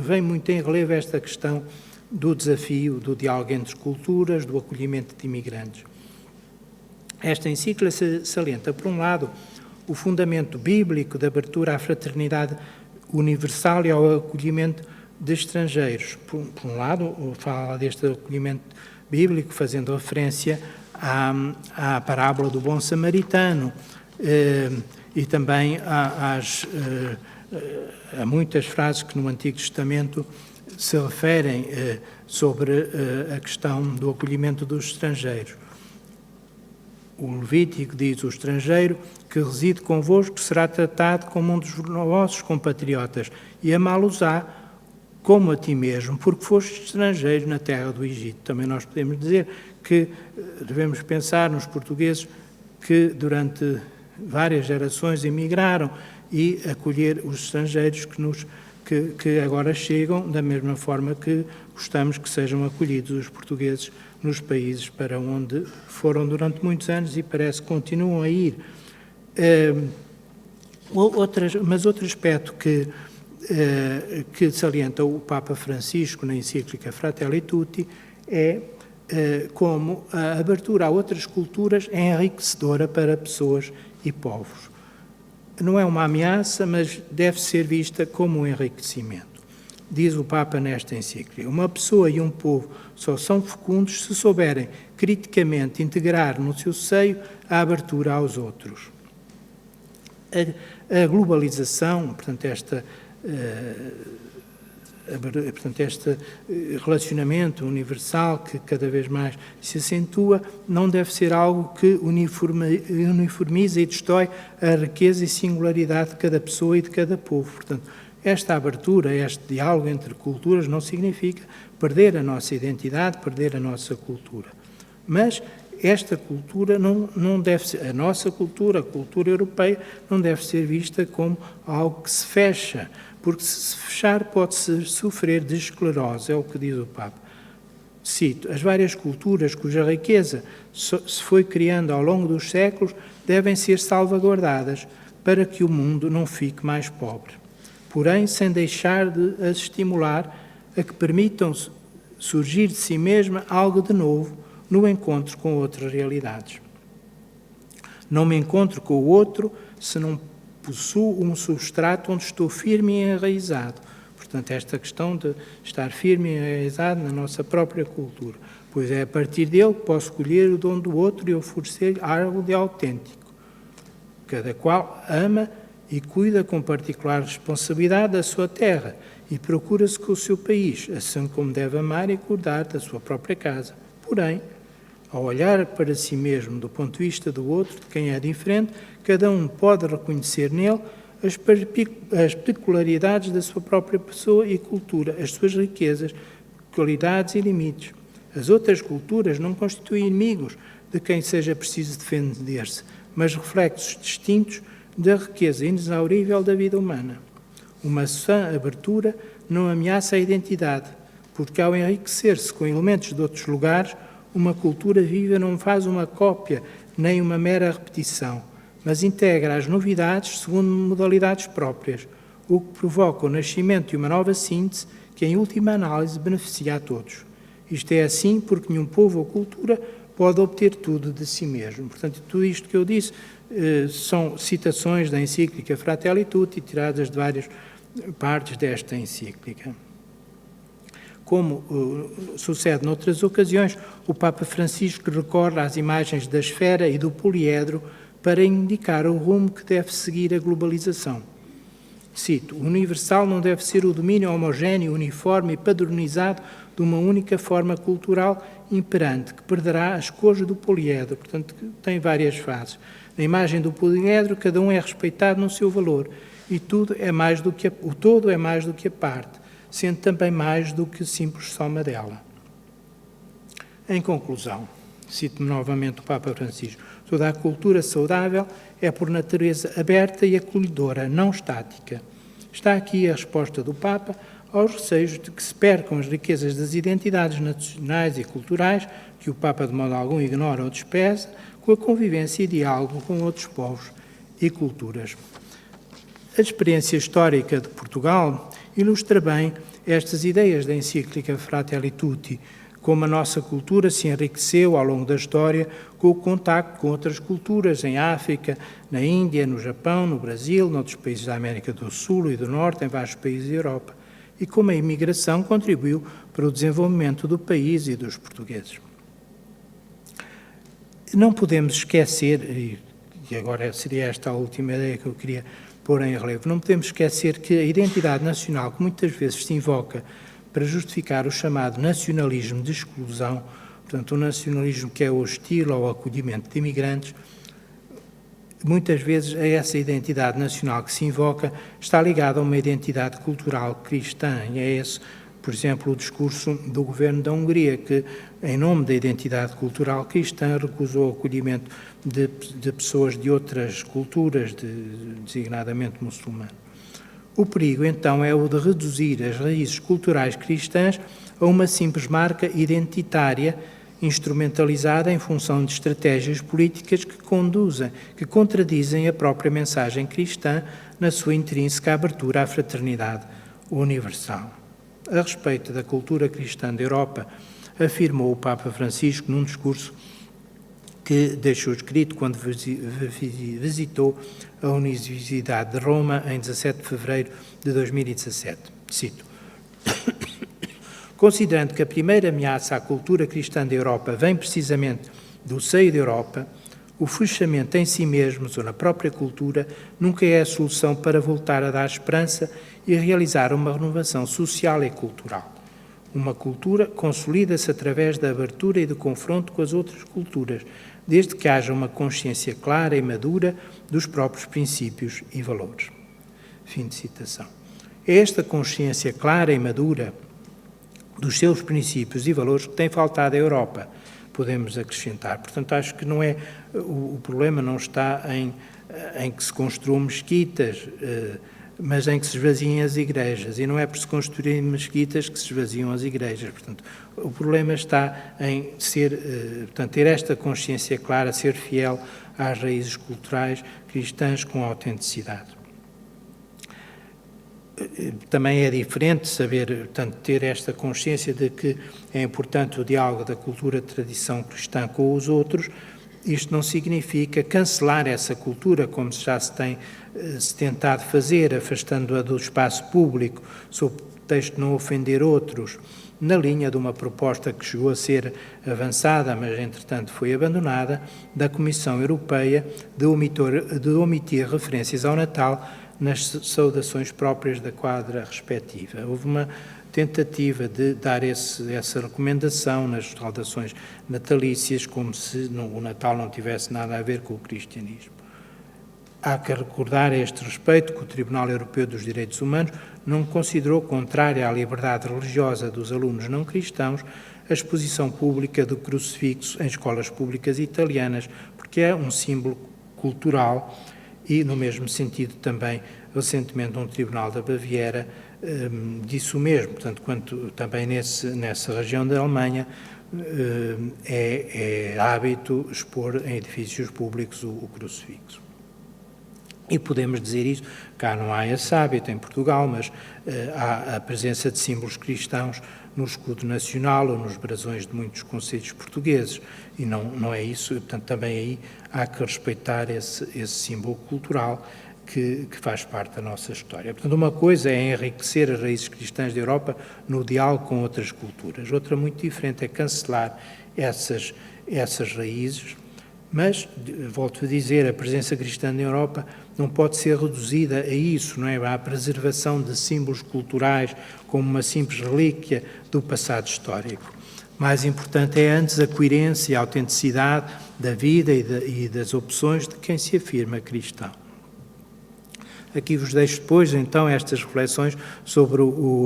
vem muito em relevo esta questão do desafio do diálogo entre culturas, do acolhimento de imigrantes. Esta encíclica salienta, por um lado, o fundamento bíblico da abertura à fraternidade universal e ao acolhimento de estrangeiros. Por um lado, fala deste acolhimento bíblico, fazendo referência à parábola do bom samaritano e também a muitas frases que no Antigo Testamento se referem sobre a questão do acolhimento dos estrangeiros. O Levítico diz: o estrangeiro que reside convosco será tratado como um dos vossos compatriotas, e amá-los-á como a ti mesmo, porque foste estrangeiro na terra do Egito. Também nós podemos dizer que devemos pensar nos portugueses que durante várias gerações emigraram e acolher os estrangeiros que agora chegam, da mesma forma que gostamos que sejam acolhidos os portugueses nos países para onde foram durante muitos anos e parece que continuam a ir. Mas outro aspecto que salienta o Papa Francisco na encíclica Fratelli Tutti é como a abertura a outras culturas é enriquecedora para pessoas e povos. Não é uma ameaça, mas deve ser vista como um enriquecimento. Diz o Papa nesta encíclica: uma pessoa e um povo só são fecundos se souberem criticamente integrar no seu seio a abertura aos outros. A globalização, portanto, este relacionamento universal que cada vez mais se acentua, não deve ser algo que uniformiza e destrói a riqueza e singularidade de cada pessoa e de cada povo. Portanto, esta abertura, este diálogo entre culturas não significa perder a nossa identidade, perder a nossa cultura. Mas esta cultura não deve ser, a nossa cultura, a cultura europeia, não deve ser vista como algo que se fecha, porque se fechar pode-se sofrer de esclerose, é o que diz o Papa. Cito: as várias culturas cuja riqueza se foi criando ao longo dos séculos devem ser salvaguardadas para que o mundo não fique mais pobre, porém sem deixar de as estimular a que permitam surgir de si mesma algo de novo no encontro com outras realidades. Não me encontro com o outro se não possuo um substrato onde estou firme e enraizado. Portanto, esta questão de estar firme e enraizado na nossa própria cultura, pois é a partir dele que posso colher o dom do outro e oferecer algo de autêntico. Cada qual ama e cuida com particular responsabilidade da sua terra e procura-se com o seu país, assim como deve amar e cuidar da sua própria casa. Porém, ao olhar para si mesmo do ponto de vista do outro, de quem é diferente, cada um pode reconhecer nele as peculiaridades da sua própria pessoa e cultura, as suas riquezas, qualidades e limites. As outras culturas não constituem inimigos de quem seja preciso defender-se, mas reflexos distintos da riqueza inexaurível da vida humana. Uma sã abertura não ameaça a identidade, porque ao enriquecer-se com elementos de outros lugares, uma cultura viva não faz uma cópia nem uma mera repetição, mas integra as novidades segundo modalidades próprias, o que provoca o nascimento de uma nova síntese que, em última análise, beneficia a todos. Isto é assim porque nenhum povo ou cultura pode obter tudo de si mesmo. Portanto, tudo isto que eu disse são citações da encíclica Fratelli Tutti, tiradas de várias partes desta encíclica. Como sucede noutras ocasiões, o Papa Francisco recorre às imagens da esfera e do poliedro para indicar o rumo que deve seguir a globalização. Cito: o universal não deve ser o domínio homogéneo, uniforme e padronizado de uma única forma cultural imperante, que perderá as cores do poliedro, portanto, que tem várias fases. Na imagem do poliedro, cada um é respeitado no seu valor, e tudo é mais do que o todo é mais do que a parte, sendo também mais do que simples soma dela. Em conclusão, cito novamente o Papa Francisco: toda a cultura saudável é por natureza aberta e acolhedora, não estática. Está aqui a resposta do Papa aos receios de que se percam as riquezas das identidades nacionais e culturais, que o Papa de modo algum ignora ou despreza, com a convivência e diálogo com outros povos e culturas. A experiência histórica de Portugal ilustra bem estas ideias da encíclica Fratelli Tutti, como a nossa cultura se enriqueceu ao longo da história com o contacto com outras culturas em África, na Índia, no Japão, no Brasil, noutros países da América do Sul e do Norte, em vários países da Europa, e como a imigração contribuiu para o desenvolvimento do país e dos portugueses. Não podemos esquecer, e agora seria esta a última ideia que eu queria pôr em relevo, não podemos esquecer que a identidade nacional, que muitas vezes se invoca para justificar o chamado nacionalismo de exclusão, portanto, o nacionalismo que é hostil ao acolhimento de imigrantes, muitas vezes a essa identidade nacional que se invoca está ligada a uma identidade cultural cristã, e é esse, por exemplo, o discurso do governo da Hungria, que, em nome da identidade cultural cristã, recusou o acolhimento de pessoas de outras culturas, designadamente muçulmanas. O perigo, então, é o de reduzir as raízes culturais cristãs a uma simples marca identitária, instrumentalizada em função de estratégias políticas que contradizem a própria mensagem cristã na sua intrínseca abertura à fraternidade universal. A respeito da cultura cristã da Europa, afirmou o Papa Francisco num discurso que deixou escrito quando visitou a Universidade de Roma em 17 de fevereiro de 2017. Cito: considerando que a primeira ameaça à cultura cristã da Europa vem precisamente do seio da Europa, o fechamento em si mesmos ou na própria cultura nunca é a solução para voltar a dar esperança e realizar uma renovação social e cultural. Uma cultura consolida-se através da abertura e do confronto com as outras culturas, desde que haja uma consciência clara e madura dos próprios princípios e valores. Fim de citação. É esta consciência clara e madura dos seus princípios e valores que tem faltado à Europa, podemos acrescentar. Portanto, acho que não é, o problema não está em que se construam mesquitas, mas em que se esvaziem as igrejas, e não é por se construírem mesquitas que se esvaziam as igrejas. Portanto, o problema está em ter esta consciência clara, ser fiel às raízes culturais cristãs com autenticidade. Também é diferente saber, portanto, ter esta consciência de que é importante o diálogo da cultura de tradição cristã com os outros. Isto não significa cancelar essa cultura, como já se tem tentado fazer, afastando-a do espaço público, sob o pretexto de não ofender outros, na linha de uma proposta que chegou a ser avançada, mas entretanto foi abandonada, da Comissão Europeia de omitir referências ao Natal nas saudações próprias da quadra respectiva. Houve uma tentativa de dar essa recomendação nas saudações natalícias, como se o Natal não tivesse nada a ver com o cristianismo. Há que recordar a este respeito que o Tribunal Europeu dos Direitos Humanos não considerou contrária à liberdade religiosa dos alunos não cristãos a exposição pública do crucifixo em escolas públicas italianas, porque é um símbolo cultural e, no mesmo sentido, também, recentemente, um tribunal da Baviera disse o mesmo. Portanto, quanto também nessa região da Alemanha é hábito expor em edifícios públicos o crucifixo. E podemos dizer isso, cá não há esse hábito em Portugal, mas há a presença de símbolos cristãos no escudo nacional ou nos brasões de muitos concelhos portugueses, e não é isso, portanto também aí há que respeitar esse símbolo cultural que faz parte da nossa história. Portanto, uma coisa é enriquecer as raízes cristãs da Europa no diálogo com outras culturas, outra muito diferente é cancelar essas raízes, mas, volto a dizer, a presença cristã na Europa não pode ser reduzida a isso, não é? À preservação de símbolos culturais como uma simples relíquia do passado histórico. Mais importante é antes a coerência e a autenticidade da vida e das opções de quem se afirma cristão. Aqui vos deixo depois, então, estas reflexões sobre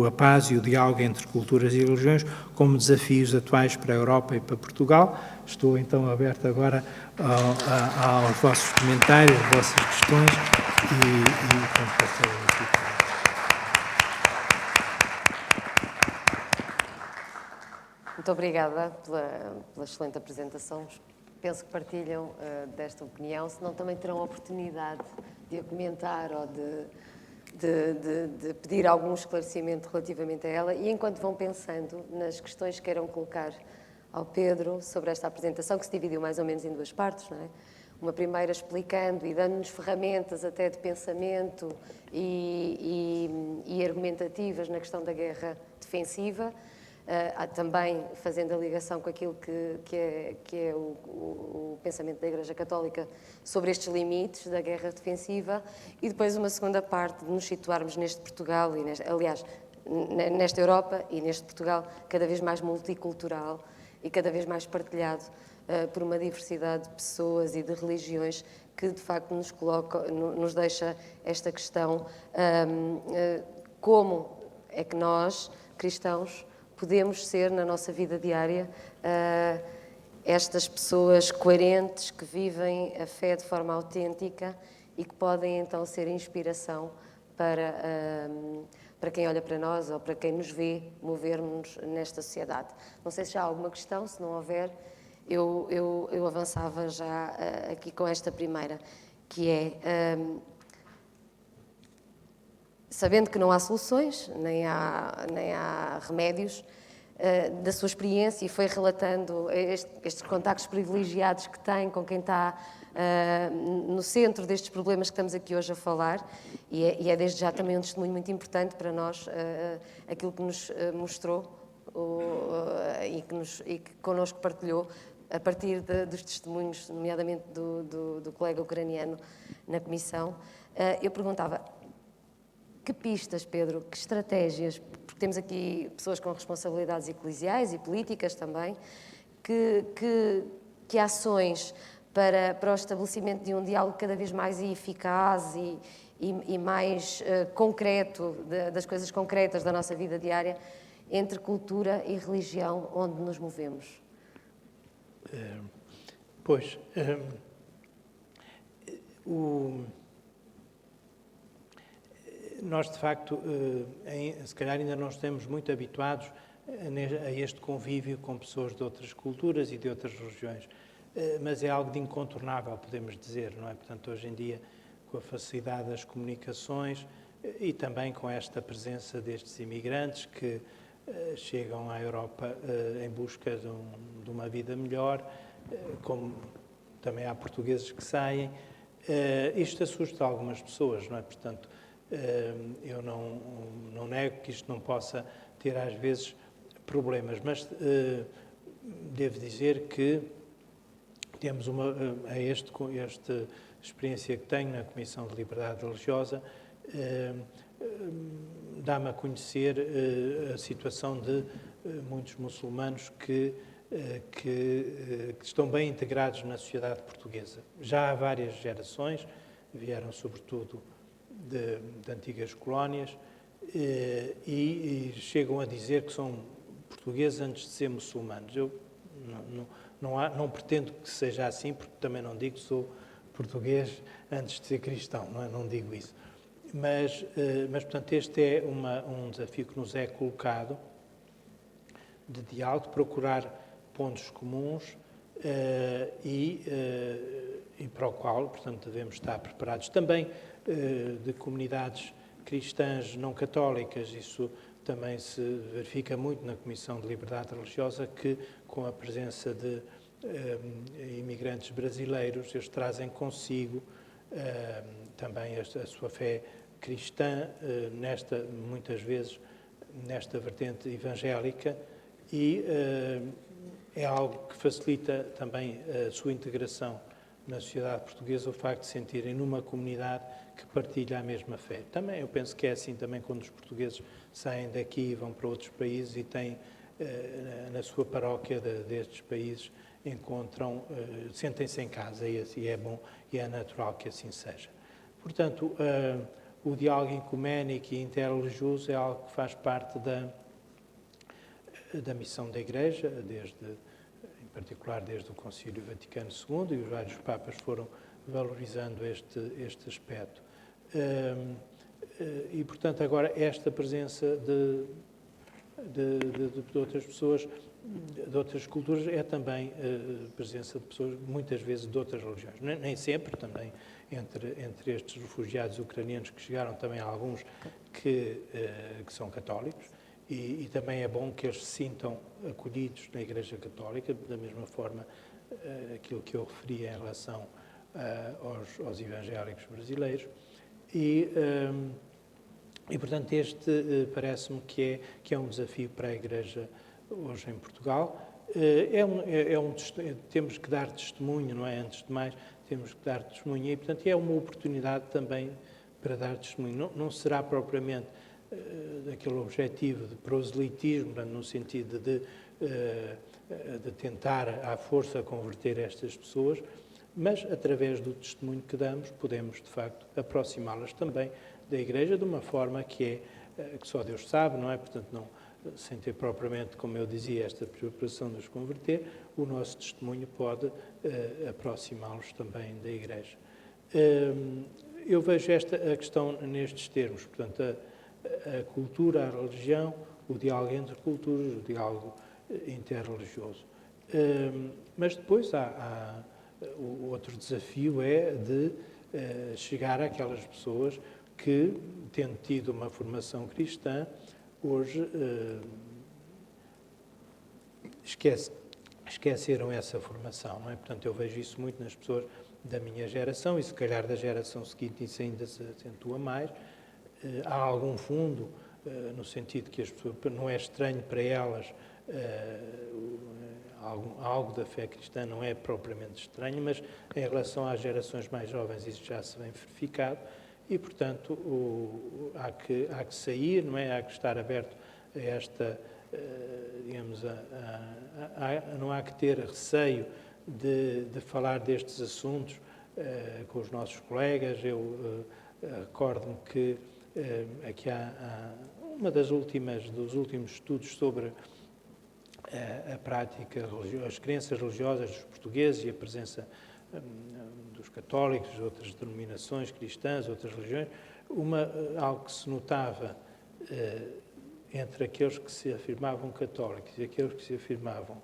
a paz e o diálogo entre culturas e religiões como desafios atuais para a Europa e para Portugal. Estou, então, aberto agora aos vossos comentários, às vossas questões e Muito obrigada pela excelente apresentação. Penso que partilham desta opinião, senão também terão a oportunidade de a comentar ou de pedir algum esclarecimento relativamente a ela. E enquanto vão pensando nas questões que queiram colocar ao Pedro sobre esta apresentação, que se dividiu mais ou menos em duas partes, não é? Uma primeira explicando e dando-nos ferramentas até de pensamento e argumentativas na questão da guerra defensiva, também fazendo a ligação com aquilo que é o pensamento da Igreja Católica sobre estes limites da guerra defensiva, e depois uma segunda parte de nos situarmos neste Portugal, aliás, nesta Europa e neste Portugal cada vez mais multicultural e cada vez mais partilhado por uma diversidade de pessoas e de religiões que, de facto, nos deixa esta questão: como é que nós, cristãos, podemos ser, na nossa vida diária, estas pessoas coerentes que vivem a fé de forma autêntica e que podem, então, ser inspiração para quem olha para nós ou para quem nos vê mover-nos nesta sociedade. Não sei se já há alguma questão, se não houver, eu avançava já aqui com esta primeira, que é, sabendo que não há soluções, nem há remédios, da sua experiência, e foi relatando estes contactos privilegiados que tem com quem está no centro destes problemas que estamos aqui hoje a falar, e é desde já também um testemunho muito importante para nós, aquilo que nos mostrou e que connosco partilhou, a partir dos testemunhos, nomeadamente do colega ucraniano na comissão. Eu perguntava: que pistas, Pedro, que estratégias, porque temos aqui pessoas com responsabilidades eclesiais e políticas também, que ações para o estabelecimento de um diálogo cada vez mais eficaz e mais concreto, das coisas concretas da nossa vida diária, entre cultura e religião, onde nos movemos? Nós, de facto, se calhar ainda não estamos muito habituados a este convívio com pessoas de outras culturas e de outras religiões, mas é algo de incontornável, podemos dizer, não é? Portanto, hoje em dia, com a facilidade das comunicações e também com esta presença destes imigrantes que chegam à Europa em busca de uma vida melhor, como também há portugueses que saem, isto assusta algumas pessoas, não é? Portanto, eu não nego que isto não possa ter às vezes problemas, mas devo dizer que temos esta experiência que tenho na Comissão de Liberdade Religiosa, dá-me a conhecer a situação de muitos muçulmanos que estão bem integrados na sociedade portuguesa. Já há várias gerações, vieram sobretudo de antigas colónias, e chegam a dizer que são portugueses antes de ser muçulmanos. Eu não pretendo que seja assim, porque também não digo que sou português antes de ser cristão, não digo isso. Mas portanto, este é um desafio que nos é colocado, de diálogo, de procurar pontos comuns e para o qual, portanto, devemos estar preparados. Também de comunidades cristãs não católicas, isso também se verifica muito na Comissão de Liberdade Religiosa, que com a presença de imigrantes brasileiros, eles trazem consigo também a sua fé cristã, muitas vezes nesta vertente evangélica, e é algo que facilita também a sua integração na sociedade portuguesa, o facto de sentirem numa comunidade que partilha a mesma fé. Também eu penso que é assim também quando os portugueses saem daqui e vão para outros países e têm na sua paróquia destes países, sentem-se em casa, e é bom e é natural que assim seja. Portanto, o diálogo ecuménico e interreligioso é algo que faz parte da missão da Igreja, em particular desde o Concílio Vaticano II, e os vários papas foram valorizando este aspecto. E, portanto, agora esta presença de outras pessoas, de outras culturas, é também a presença de pessoas, muitas vezes, de outras religiões. Nem sempre, também, entre estes refugiados ucranianos que chegaram, também há alguns que são católicos, e também é bom que eles se sintam acolhidos na Igreja Católica, da mesma forma aquilo que eu referi em relação aos evangélicos brasileiros. E, portanto, este parece-me que é um desafio para a Igreja hoje em Portugal. Temos que dar testemunho, não é? Antes de mais, temos que dar testemunho e, portanto, é uma oportunidade também para dar testemunho. Não será propriamente daquele objetivo de proselitismo, no sentido de tentar à força converter estas pessoas, mas através do testemunho que damos podemos de facto aproximá-las também da Igreja de uma forma que só Deus sabe, não é? Portanto, não, sem ter propriamente, como eu dizia, esta preocupação de os converter, o nosso testemunho pode aproximá-los também da Igreja. Eu vejo a questão nestes termos, portanto, a cultura, a religião, o diálogo entre culturas, o diálogo interreligioso. Mas depois o outro desafio é de chegar àquelas pessoas que, tendo tido uma formação cristã, hoje esqueceram essa formação, não é? Portanto, eu vejo isso muito nas pessoas da minha geração e, se calhar, da geração seguinte, isso ainda se acentua mais. Há algum fundo, no sentido que as pessoas, não é estranho para elas, algo da fé cristã não é propriamente estranho, mas em relação às gerações mais jovens isso já se vem verificado e, portanto, há que sair, não é? Há que estar aberto a esta, digamos, não há que ter receio de falar destes assuntos com os nossos colegas. Eu recordo-me que aqui há dos últimos estudos sobre a prática religiosa, as crenças religiosas dos portugueses e a presença dos católicos, de outras denominações cristãs, outras religiões, algo que se notava entre aqueles que se afirmavam católicos e aqueles que se afirmavam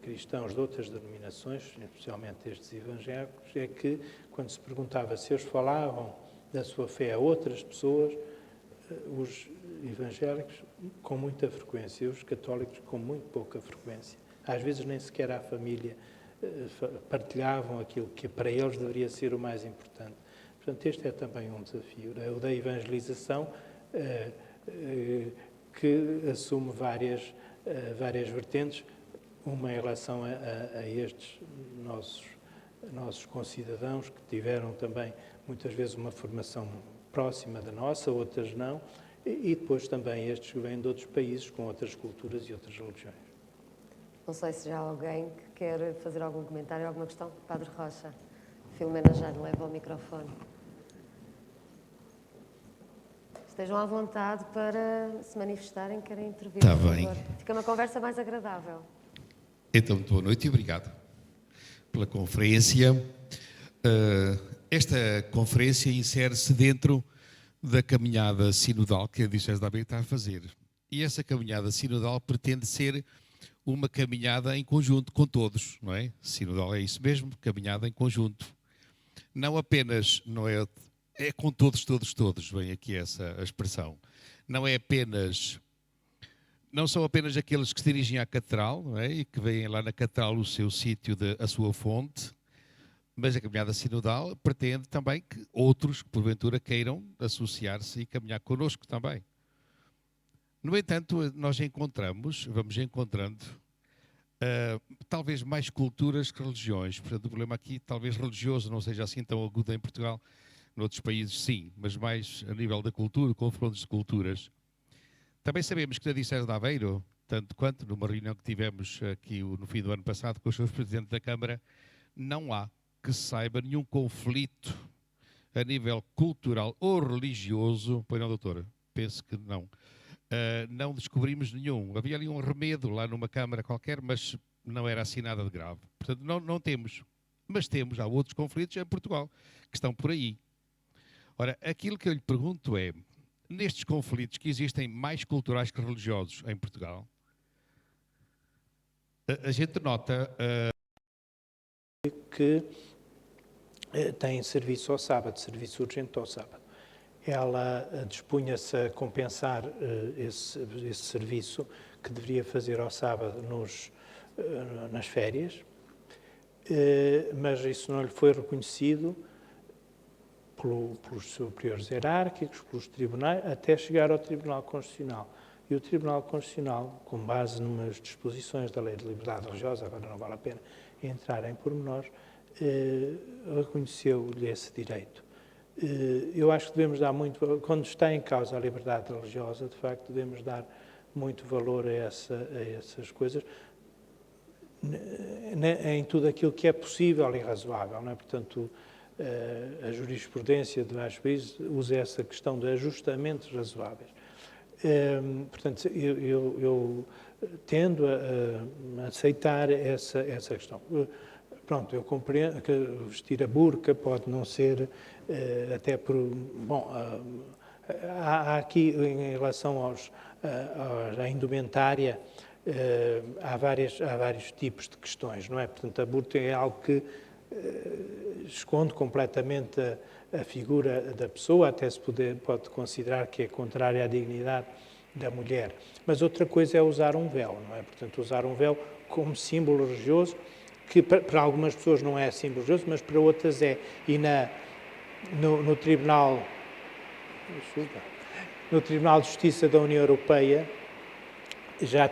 cristãos de outras denominações, especialmente estes evangélicos, é que, quando se perguntava se eles falavam da sua fé a outras pessoas, os evangélicos com muita frequência, os católicos com muito pouca frequência. Às vezes nem sequer à família partilhavam aquilo que para eles deveria ser o mais importante. Portanto, este é também um desafio, o da evangelização, que assume várias vertentes, uma em relação a estes nossos concidadãos que tiveram também muitas vezes uma formação próxima da nossa, outras não, e depois também estes que vêm de outros países com outras culturas e outras religiões. Não sei se já há alguém que quer fazer algum comentário, alguma questão. Padre Rocha, Filomena já lhe leva ao microfone. Estejam à vontade para se manifestarem, querem intervir. Está bem. Fica uma conversa mais agradável. Então, muito boa noite e obrigado pela conferência. Esta conferência insere-se dentro da caminhada sinodal que a Diocese de Aveiro está a fazer. E essa caminhada sinodal pretende ser uma caminhada em conjunto com todos, não é? Sinodal é isso mesmo, caminhada em conjunto. Não apenas, é com todos, vem aqui essa expressão. Não são apenas aqueles que se dirigem à catedral, não é? E que veem lá na catedral o seu sítio, a sua fonte, mas a caminhada sinodal pretende também que outros, que porventura queiram associar-se e caminhar connosco também. No entanto, nós vamos encontrando talvez mais culturas que religiões. Portanto, o problema aqui, talvez religioso, não seja assim tão agudo em Portugal. Noutros países, sim, mas mais a nível da cultura, confrontos de culturas. Também sabemos que na Diocese de Aveiro, tanto quanto numa reunião que tivemos aqui no fim do ano passado com o Sr. Presidente da Câmara, não há, que se saiba, nenhum conflito a nível cultural ou religioso. Pois não, doutora? Penso que não. Não descobrimos nenhum. Havia ali um arremedo lá numa Câmara qualquer, mas não era assim nada de grave. Portanto, não temos. Mas há outros conflitos em Portugal que estão por aí. Ora, aquilo que eu lhe pergunto é, nestes conflitos que existem mais culturais que religiosos em Portugal, a gente nota que tem serviço ao sábado, serviço urgente ao sábado. Ela dispunha-se a compensar esse serviço que deveria fazer ao sábado nas férias, mas isso não lhe foi reconhecido pelos superiores hierárquicos, pelos tribunais, até chegar ao Tribunal Constitucional. E o Tribunal Constitucional, com base numas disposições da Lei de Liberdade Religiosa, agora não vale a pena entrar em pormenores, reconheceu-lhe esse direito. Eu acho que devemos dar muito, quando está em causa a liberdade religiosa, de facto devemos dar muito valor a essas coisas, em tudo aquilo que é possível e razoável, não é? Portanto, a jurisprudência de vários países usa essa questão de ajustamentos razoáveis. Portanto, eu tendo a aceitar essa questão. Pronto, eu compreendo que vestir a burca pode não ser até por... Bom, há aqui, em relação à indumentária, há vários tipos de questões, não é? Portanto, a burca é algo que esconde completamente a figura da pessoa, até se pode considerar que é contrária à dignidade da mulher. Mas outra coisa é usar um véu, não é? Portanto, usar um véu como símbolo religioso, que para algumas pessoas não é símbolo religioso, mas para outras é. E no Tribunal de Justiça da União Europeia já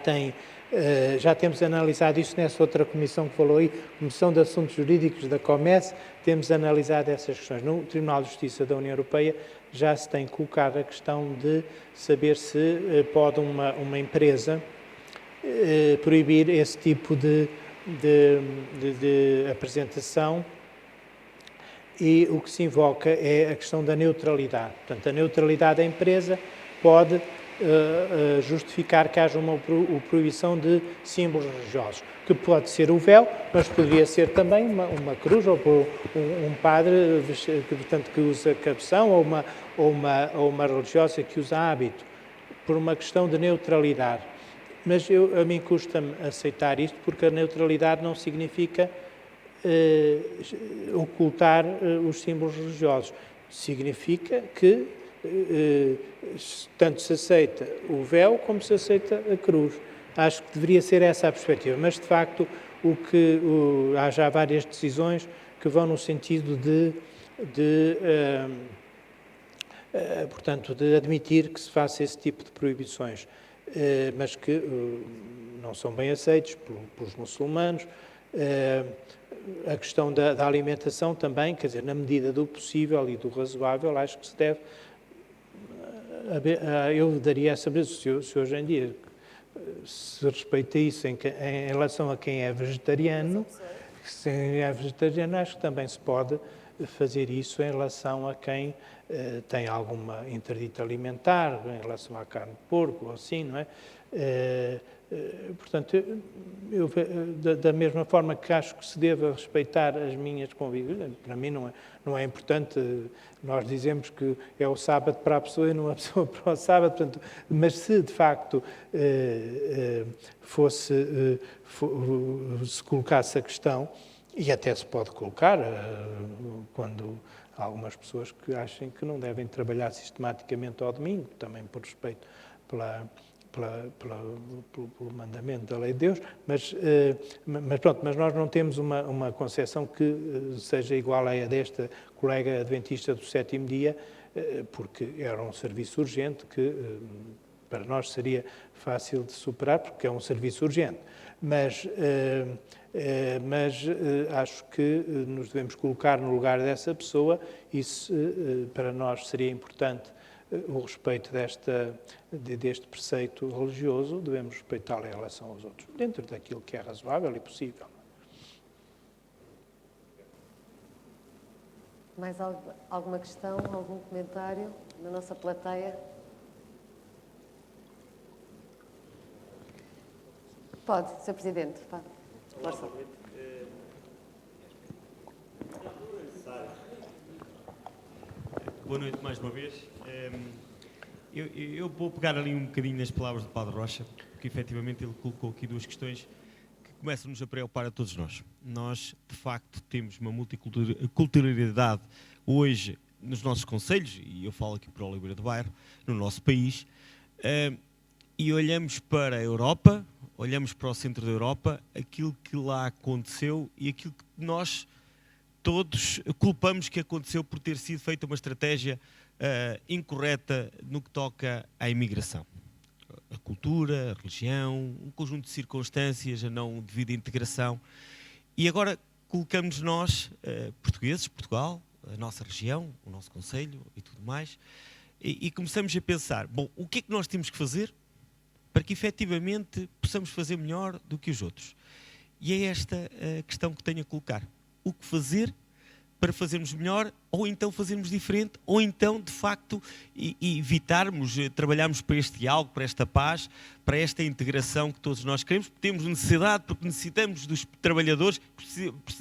temos analisado isso nessa outra comissão que falou aí, Comissão de Assuntos Jurídicos da COMES, temos analisado essas questões. No Tribunal de Justiça da União Europeia já se tem colocado a questão de saber se pode uma empresa proibir esse tipo de apresentação, e o que se invoca é a questão da neutralidade. Portanto, a neutralidade da empresa pode justificar que haja uma proibição de símbolos religiosos, que pode ser o véu, mas poderia ser também uma cruz, ou um padre que usa cabeção, ou uma religiosa que usa hábito, por uma questão de neutralidade. Mas a mim custa-me aceitar isto, porque a neutralidade não significa ocultar os símbolos religiosos. Significa que tanto se aceita o véu como se aceita a cruz. Acho que deveria ser essa a perspectiva, mas de facto há já várias decisões que vão no sentido portanto, de admitir que se faça esse tipo de proibições, mas que não são bem aceitos pelos muçulmanos. A questão da alimentação também, quer dizer, na medida do possível e do razoável, acho que se deve... Eu daria essa vez, se hoje em dia se respeita isso em relação a quem é vegetariano, acho que também se pode fazer isso em relação a quem tem alguma interdito alimentar, em relação à carne de porco, ou assim, não é? Portanto, eu, da mesma forma que acho que se deve respeitar as minhas convicções, para mim não é importante, nós dizemos que é o sábado para a pessoa e não a pessoa para o sábado, portanto, mas se de facto se colocasse a questão, e até se pode colocar quando há algumas pessoas que achem que não devem trabalhar sistematicamente ao domingo, também por respeito pelo mandamento da lei de Deus, mas pronto, mas nós não temos uma concepção que seja igual à desta colega adventista do sétimo dia, porque era um serviço urgente que para nós seria fácil de superar, porque é um serviço urgente. Mas acho que nos devemos colocar no lugar dessa pessoa, e para nós seria importante o respeito deste preceito religioso, devemos respeitá-lo em relação aos outros, dentro daquilo que é razoável e possível. Mais alguma questão, algum comentário na nossa plateia? Pode, Sr. Presidente. Força. Boa noite mais uma vez. Eu vou pegar ali um bocadinho nas palavras do Padre Rocha, porque efetivamente ele colocou aqui duas questões que começam-nos a preocupar a todos nós. Nós, de facto, temos uma multiculturalidade hoje nos nossos concelhos, e eu falo aqui para Oliveira do Bairro, no nosso país, e olhamos para a Europa, olhamos para o centro da Europa, aquilo que lá aconteceu e aquilo que nós todos culpamos que aconteceu por ter sido feita uma estratégia incorreta no que toca à imigração. A cultura, a religião, um conjunto de circunstâncias, a não devida integração. E agora colocamos nós, portugueses, Portugal, a nossa região, o nosso concelho e tudo mais, e começamos a pensar, bom, o que é que nós temos que fazer para que efetivamente possamos fazer melhor do que os outros? E é esta a questão que tenho a colocar. O que fazer para fazermos melhor, ou então fazermos diferente, ou então, de facto, evitarmos, trabalharmos para este diálogo, para esta paz, para esta integração que todos nós queremos, porque temos necessidade, porque necessitamos dos trabalhadores,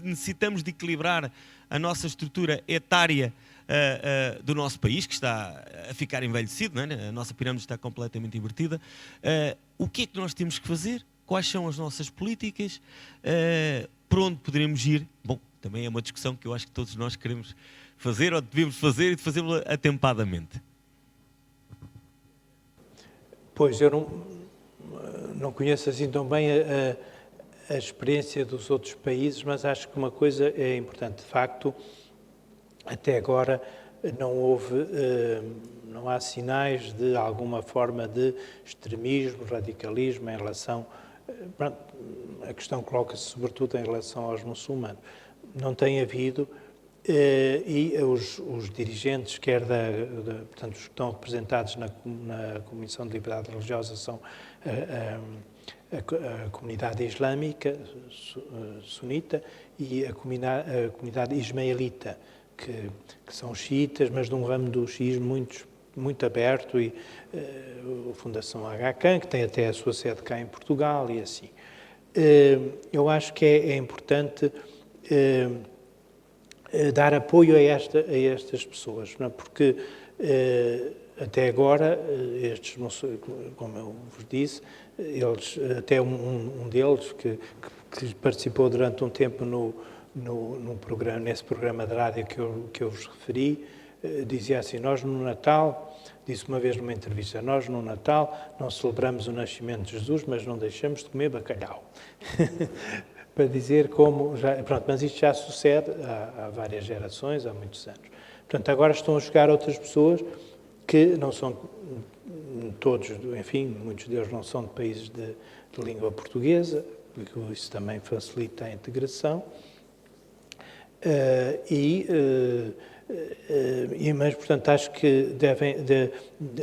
necessitamos de equilibrar a nossa estrutura etária do nosso país, que está a ficar envelhecido, não é? A nossa pirâmide está completamente invertida. O que é que nós temos que fazer? Quais são as nossas políticas? Por onde poderemos ir? Bom, também é uma discussão que eu acho que todos nós queremos fazer, ou devemos fazer, e de fazê-la atempadamente. Pois, eu não conheço assim tão bem a experiência dos outros países, mas acho que uma coisa é importante. De facto, até agora não há sinais de alguma forma de extremismo, radicalismo em relação... A questão coloca-se sobretudo em relação aos muçulmanos. Não tem havido, e os dirigentes, portanto, os que estão representados na Comissão de Liberdade Religiosa são a comunidade islâmica sunita e a comunidade ismaelita, que são xiitas, mas de um ramo do xiismo muito aberto, e a Fundação Aga Khan, que tem até a sua sede cá em Portugal, e assim. Eu acho que é importante dar apoio a estas pessoas, não é? Porque até agora, como eu vos disse, eles, até um deles que participou durante um tempo nesse programa de rádio que eu vos referi, dizia assim: nós no Natal, disse uma vez numa entrevista, nós no Natal não celebramos o nascimento de Jesus, mas não deixamos de comer bacalhau. Para dizer como... Pronto, mas isto já sucede há várias gerações, há muitos anos. Portanto, agora estão a chegar outras pessoas que não são todos, enfim, muitos deles não são de países de língua portuguesa, porque isso também facilita a integração. Mas, portanto, acho que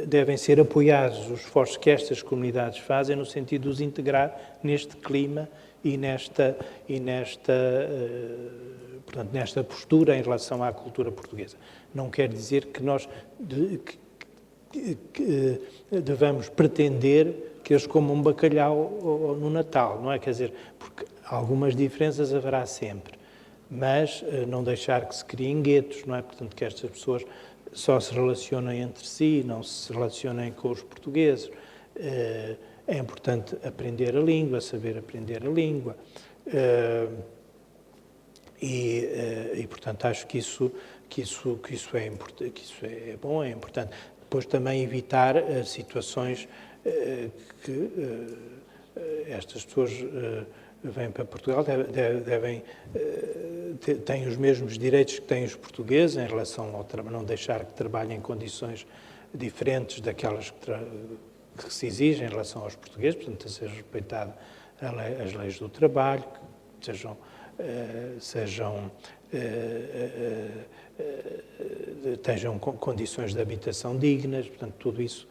devem ser apoiados os esforços que estas comunidades fazem no sentido de os integrar neste clima e portanto, nesta postura em relação à cultura portuguesa. Não quer dizer que nós devamos pretender que eles comam bacalhau no Natal, não é? Quer dizer, porque algumas diferenças haverá sempre, mas não deixar que se criem guetos, não é? Portanto, que estas pessoas só se relacionem entre si, não se relacionem com os portugueses. É importante aprender a língua, saber aprender a língua. Portanto, acho que isso é importante, que isso é bom, é importante. Depois também evitar situações que estas pessoas vêm para Portugal, têm os mesmos direitos que têm os portugueses em relação ao trabalho, não deixar que trabalhem em condições diferentes daquelas que se exigem em relação aos portugueses, portanto, a ser respeitado as leis do trabalho, que tenham condições de habitação dignas, portanto, tudo isso,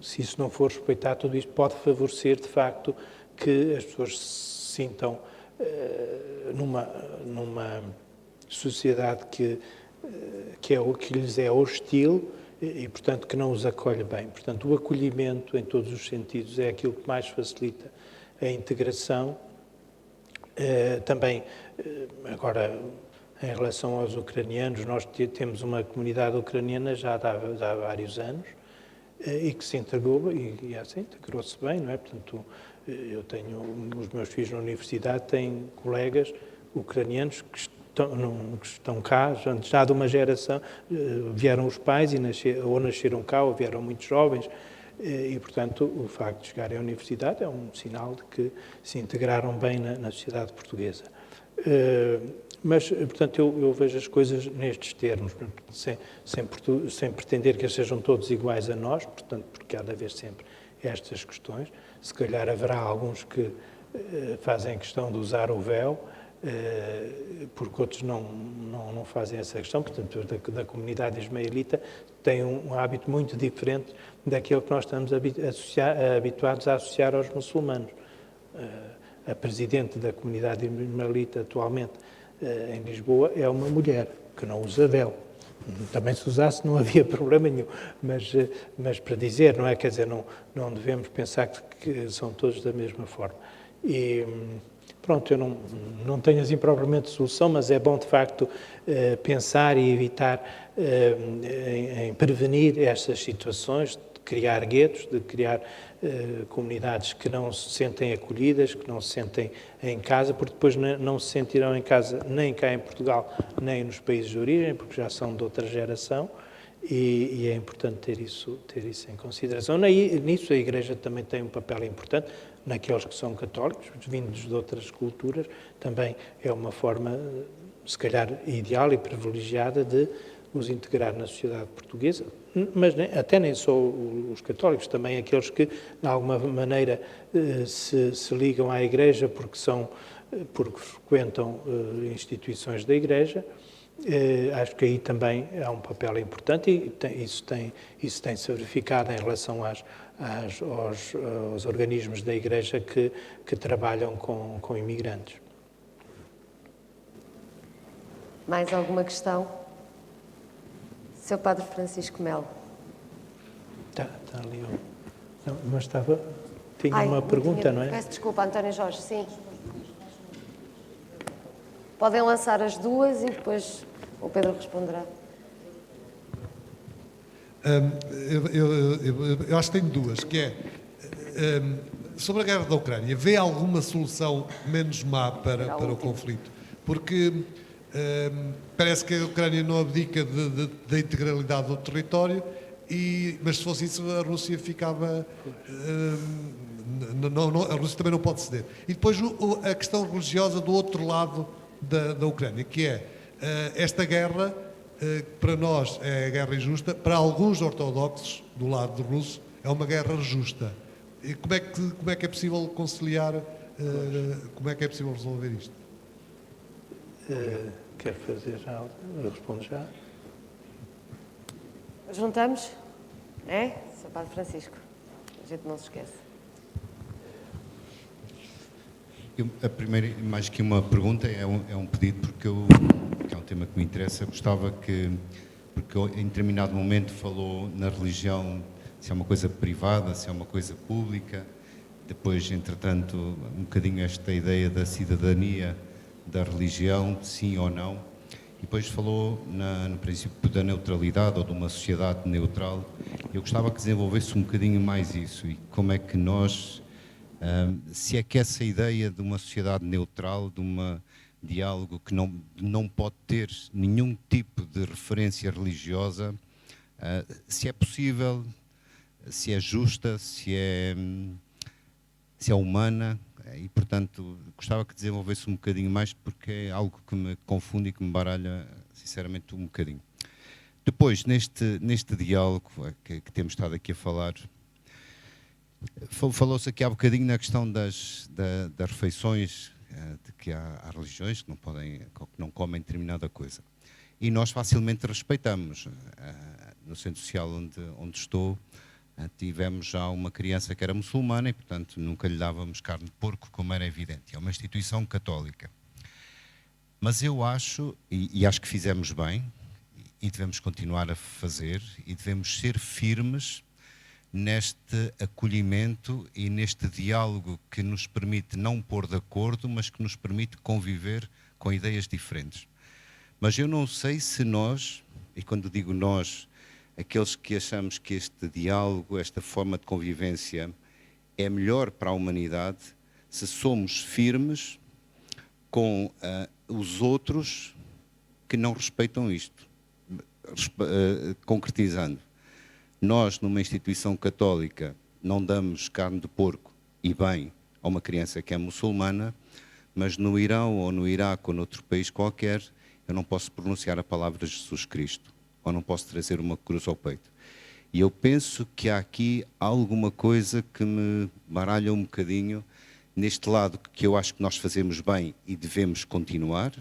se isso não for respeitado, tudo isso pode favorecer, de facto, que as pessoas se sintam numa sociedade que lhes é hostil e, portanto, que não os acolhe bem. Portanto, o acolhimento, em todos os sentidos, é aquilo que mais facilita a integração. Também, agora, em relação aos ucranianos, nós temos uma comunidade ucraniana já há vários anos, e que se integrou, e assim, integrou-se bem, não é? Portanto, eu tenho, os meus filhos na universidade têm colegas ucranianos que estão cá, já de uma geração, vieram os pais ou nasceram cá, ou vieram muito jovens, e, portanto, o facto de chegarem à universidade é um sinal de que se integraram bem na sociedade portuguesa. Mas, portanto, eu vejo as coisas nestes termos, sem pretender que eles sejam todos iguais a nós, portanto, porque há de haver sempre estas questões. Se calhar haverá alguns que fazem questão de usar o véu, porque outros não fazem essa questão. Portanto, da comunidade ismaelita tem um hábito muito diferente daquele que nós estamos habituados a associar aos muçulmanos. A presidente da comunidade ismaelita atualmente em Lisboa é uma mulher que não usa véu. Também se usasse não havia problema nenhum, mas para dizer, não é? Quer dizer, não devemos pensar que são todos da mesma forma. E pronto, eu não tenho assim propriamente solução, mas é bom de facto pensar e evitar em prevenir estas situações, de criar guetos, de criar comunidades que não se sentem acolhidas, que não se sentem em casa, porque depois não se sentirão em casa nem cá em Portugal, nem nos países de origem, porque já são de outra geração, e é importante ter isso em consideração. Nisso a Igreja também tem um papel importante, naqueles que são católicos, vindos de outras culturas, também é uma forma, se calhar, ideal e privilegiada de os integrar na sociedade portuguesa, mas até nem só os católicos, também aqueles que, de alguma maneira, se ligam à Igreja porque frequentam instituições da Igreja. Acho que aí também há um papel importante e isso tem-se verificado em relação aos organismos da Igreja que trabalham com imigrantes. Mais alguma questão? Sr. Padre Francisco Melo. Está ali. Não, mas tinha uma pergunta, não é? Peço desculpa, António Jorge, sim. Podem lançar as duas e depois o Pedro responderá. Eu acho que tenho duas, que é sobre a guerra da Ucrânia. Vê alguma solução menos má para o conflito? Porque parece que a Ucrânia não abdica da integralidade do território, mas se fosse isso a Rússia ficava... a Rússia também não pode ceder. E depois a questão religiosa do outro lado da Ucrânia, que é esta guerra, para nós é guerra injusta, para alguns ortodoxos do lado russo é uma guerra justa. E como é que é possível conciliar, como é que é possível resolver isto? Quer fazer já? Eu respondo já. Juntamos? É? Sr. Padre Francisco, a gente não se esquece. A primeira, mais que uma pergunta, é um pedido, porque é um tema que me interessa. Gostava porque em determinado momento falou na religião, se é uma coisa privada, se é uma coisa pública. Depois, entretanto, um bocadinho esta ideia da cidadania da religião, sim ou não. E depois falou no princípio da neutralidade ou de uma sociedade neutral. Eu gostava que desenvolvesse um bocadinho mais isso e como é que nós, se é que essa ideia de uma sociedade neutral, de um diálogo que não pode ter nenhum tipo de referência religiosa, se é possível, se é justa, se é humana. E, portanto, gostava que desenvolvesse um bocadinho mais, porque é algo que me confunde e que me baralha, sinceramente, um bocadinho. Depois, neste diálogo que temos estado aqui a falar, falou-se aqui há bocadinho na questão das refeições, de que há religiões que não comem determinada coisa. E nós facilmente respeitamos. No centro social onde estou, tivemos já uma criança que era muçulmana e, portanto, nunca lhe dávamos carne de porco, como era evidente. É uma instituição católica. Mas eu acho, e acho que fizemos bem, e devemos continuar a fazer, e devemos ser firmes neste acolhimento e neste diálogo que nos permite não pôr de acordo, mas que nos permite conviver com ideias diferentes. Mas eu não sei se nós, e quando digo nós, aqueles que achamos que este diálogo, esta forma de convivência é melhor para a humanidade se somos firmes com os outros que não respeitam isto. Concretizando, nós numa instituição católica não damos carne de porco e bem a uma criança que é muçulmana, mas no Irão ou no Iraque ou noutro país qualquer eu não posso pronunciar a palavra Jesus Cristo, ou não posso trazer uma cruz ao peito. E eu penso que há aqui alguma coisa que me baralha um bocadinho neste lado que eu acho que nós fazemos bem e devemos continuar,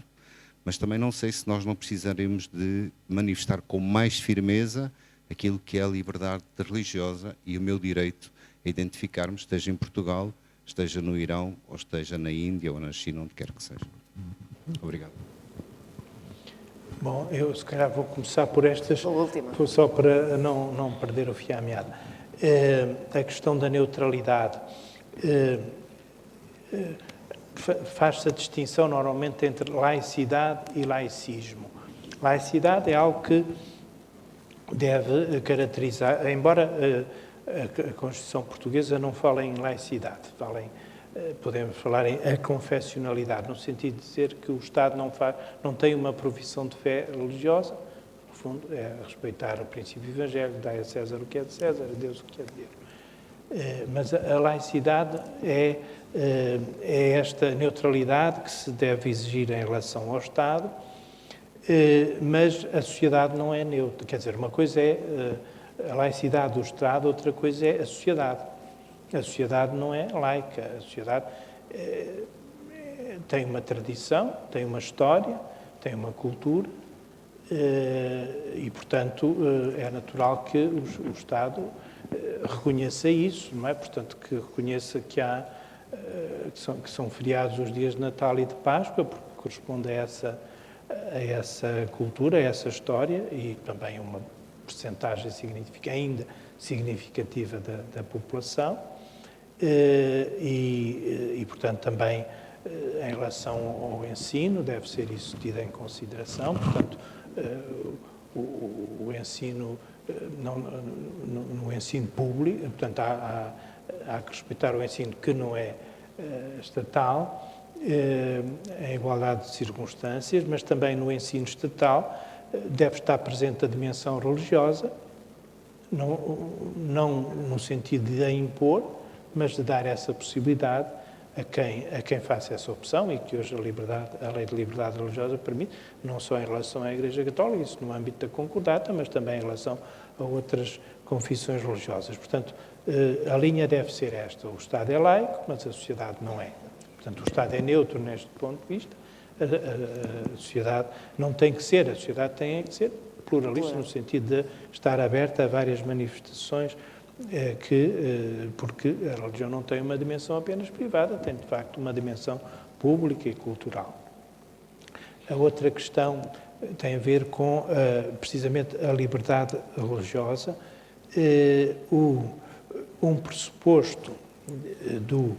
mas também não sei se nós não precisaremos de manifestar com mais firmeza aquilo que é a liberdade religiosa e o meu direito a identificar-me, esteja em Portugal, esteja no Irão, ou esteja na Índia ou na China, onde quer que seja. Obrigado. Bom, eu se calhar vou começar por estas, A última. só para não perder o fio à meada. A questão da neutralidade. Faz-se a distinção normalmente entre laicidade e laicismo. Laicidade é algo que deve caracterizar, embora a Constituição Portuguesa não fala em laicidade, podemos falar em aconfessionalidade, no sentido de dizer que o Estado não tem uma profissão de fé religiosa, no fundo é respeitar o princípio evangélico, dar a César o que é de César, a Deus o que é de Deus. Mas a laicidade é esta neutralidade que se deve exigir em relação ao Estado, mas a sociedade não é neutra. Quer dizer, uma coisa é a laicidade do Estado, outra coisa é a sociedade. A sociedade não é laica. A sociedade tem uma tradição, tem uma história, tem uma cultura e, portanto, é natural que o Estado reconheça isso, não é? Portanto, que reconheça que são feriados os dias de Natal e de Páscoa, porque corresponde a essa cultura, a essa história e também uma percentagem ainda significativa da população e, portanto, também em relação ao ensino deve ser isso tido em consideração, portanto, o ensino no ensino público, portanto, há que respeitar o ensino que não é estatal, em igualdade de circunstâncias, mas também no ensino estatal deve estar presente a dimensão religiosa, não no sentido de a impor, mas de dar essa possibilidade a quem faça essa opção e que hoje a Lei de Liberdade Religiosa permite, não só em relação à Igreja Católica, isso no âmbito da concordata, mas também em relação a outras confissões religiosas. Portanto, a linha deve ser esta. O Estado é laico, mas a sociedade não é. Portanto, o Estado é neutro neste ponto de vista. A sociedade não tem que ser. A sociedade tem que ser pluralista, no sentido de estar aberta a várias manifestações, porque a religião não tem uma dimensão apenas privada, tem, de facto, uma dimensão pública e cultural. A outra questão tem a ver com, precisamente, a liberdade religiosa. Um pressuposto do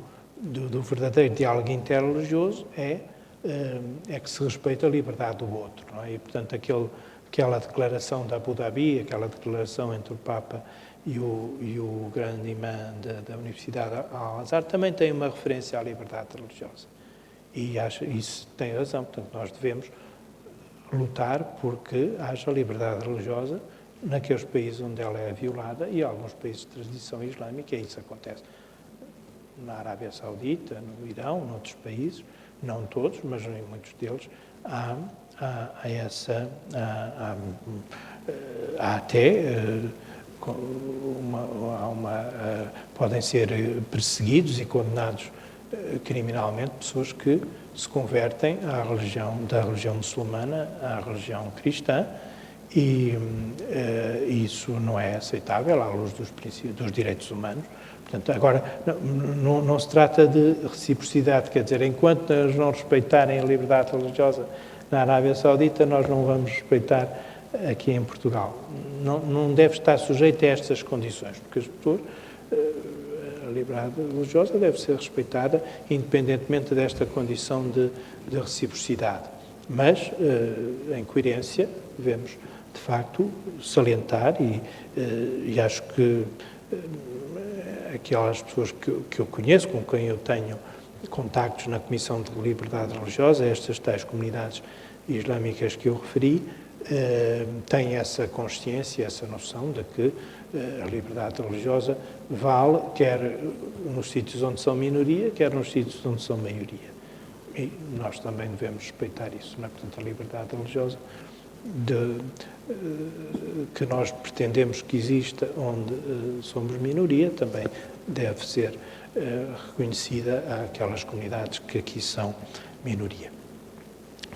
verdadeiro diálogo interreligioso é que se respeita a liberdade do outro, não é? E, portanto, aquela declaração da Abu Dhabi, aquela declaração entre o Papa e o grande imã da Universidade Al-Azhar também tem uma referência à liberdade religiosa. E isso tem razão, portanto, nós devemos lutar porque haja liberdade religiosa naqueles países onde ela é violada e alguns países de tradição islâmica, e isso acontece na Arábia Saudita, no Irão, noutros países, não todos, mas em muitos deles, há podem ser perseguidos e condenados criminalmente pessoas que se convertem da religião muçulmana à religião cristã e isso não é aceitável à luz dos direitos humanos. Portanto, agora, não se trata de reciprocidade, quer dizer, enquanto eles não respeitarem a liberdade religiosa na Arábia Saudita, nós não vamos respeitar aqui em Portugal. Não deve estar sujeito a estas condições, porque as pessoas, a liberdade religiosa deve ser respeitada independentemente desta condição de reciprocidade. Mas, em coerência, devemos de facto, salientar e acho que aquelas pessoas que eu conheço, com quem eu tenho contactos na Comissão de Liberdade Religiosa, estas tais comunidades islâmicas que eu referi, têm essa consciência, essa noção de que a liberdade religiosa vale quer nos sítios onde são minoria, quer nos sítios onde são maioria. E nós também devemos respeitar isso, não é? Portanto, a liberdade religiosa que nós pretendemos que exista onde somos minoria, também deve ser reconhecida àquelas comunidades que aqui são minoria.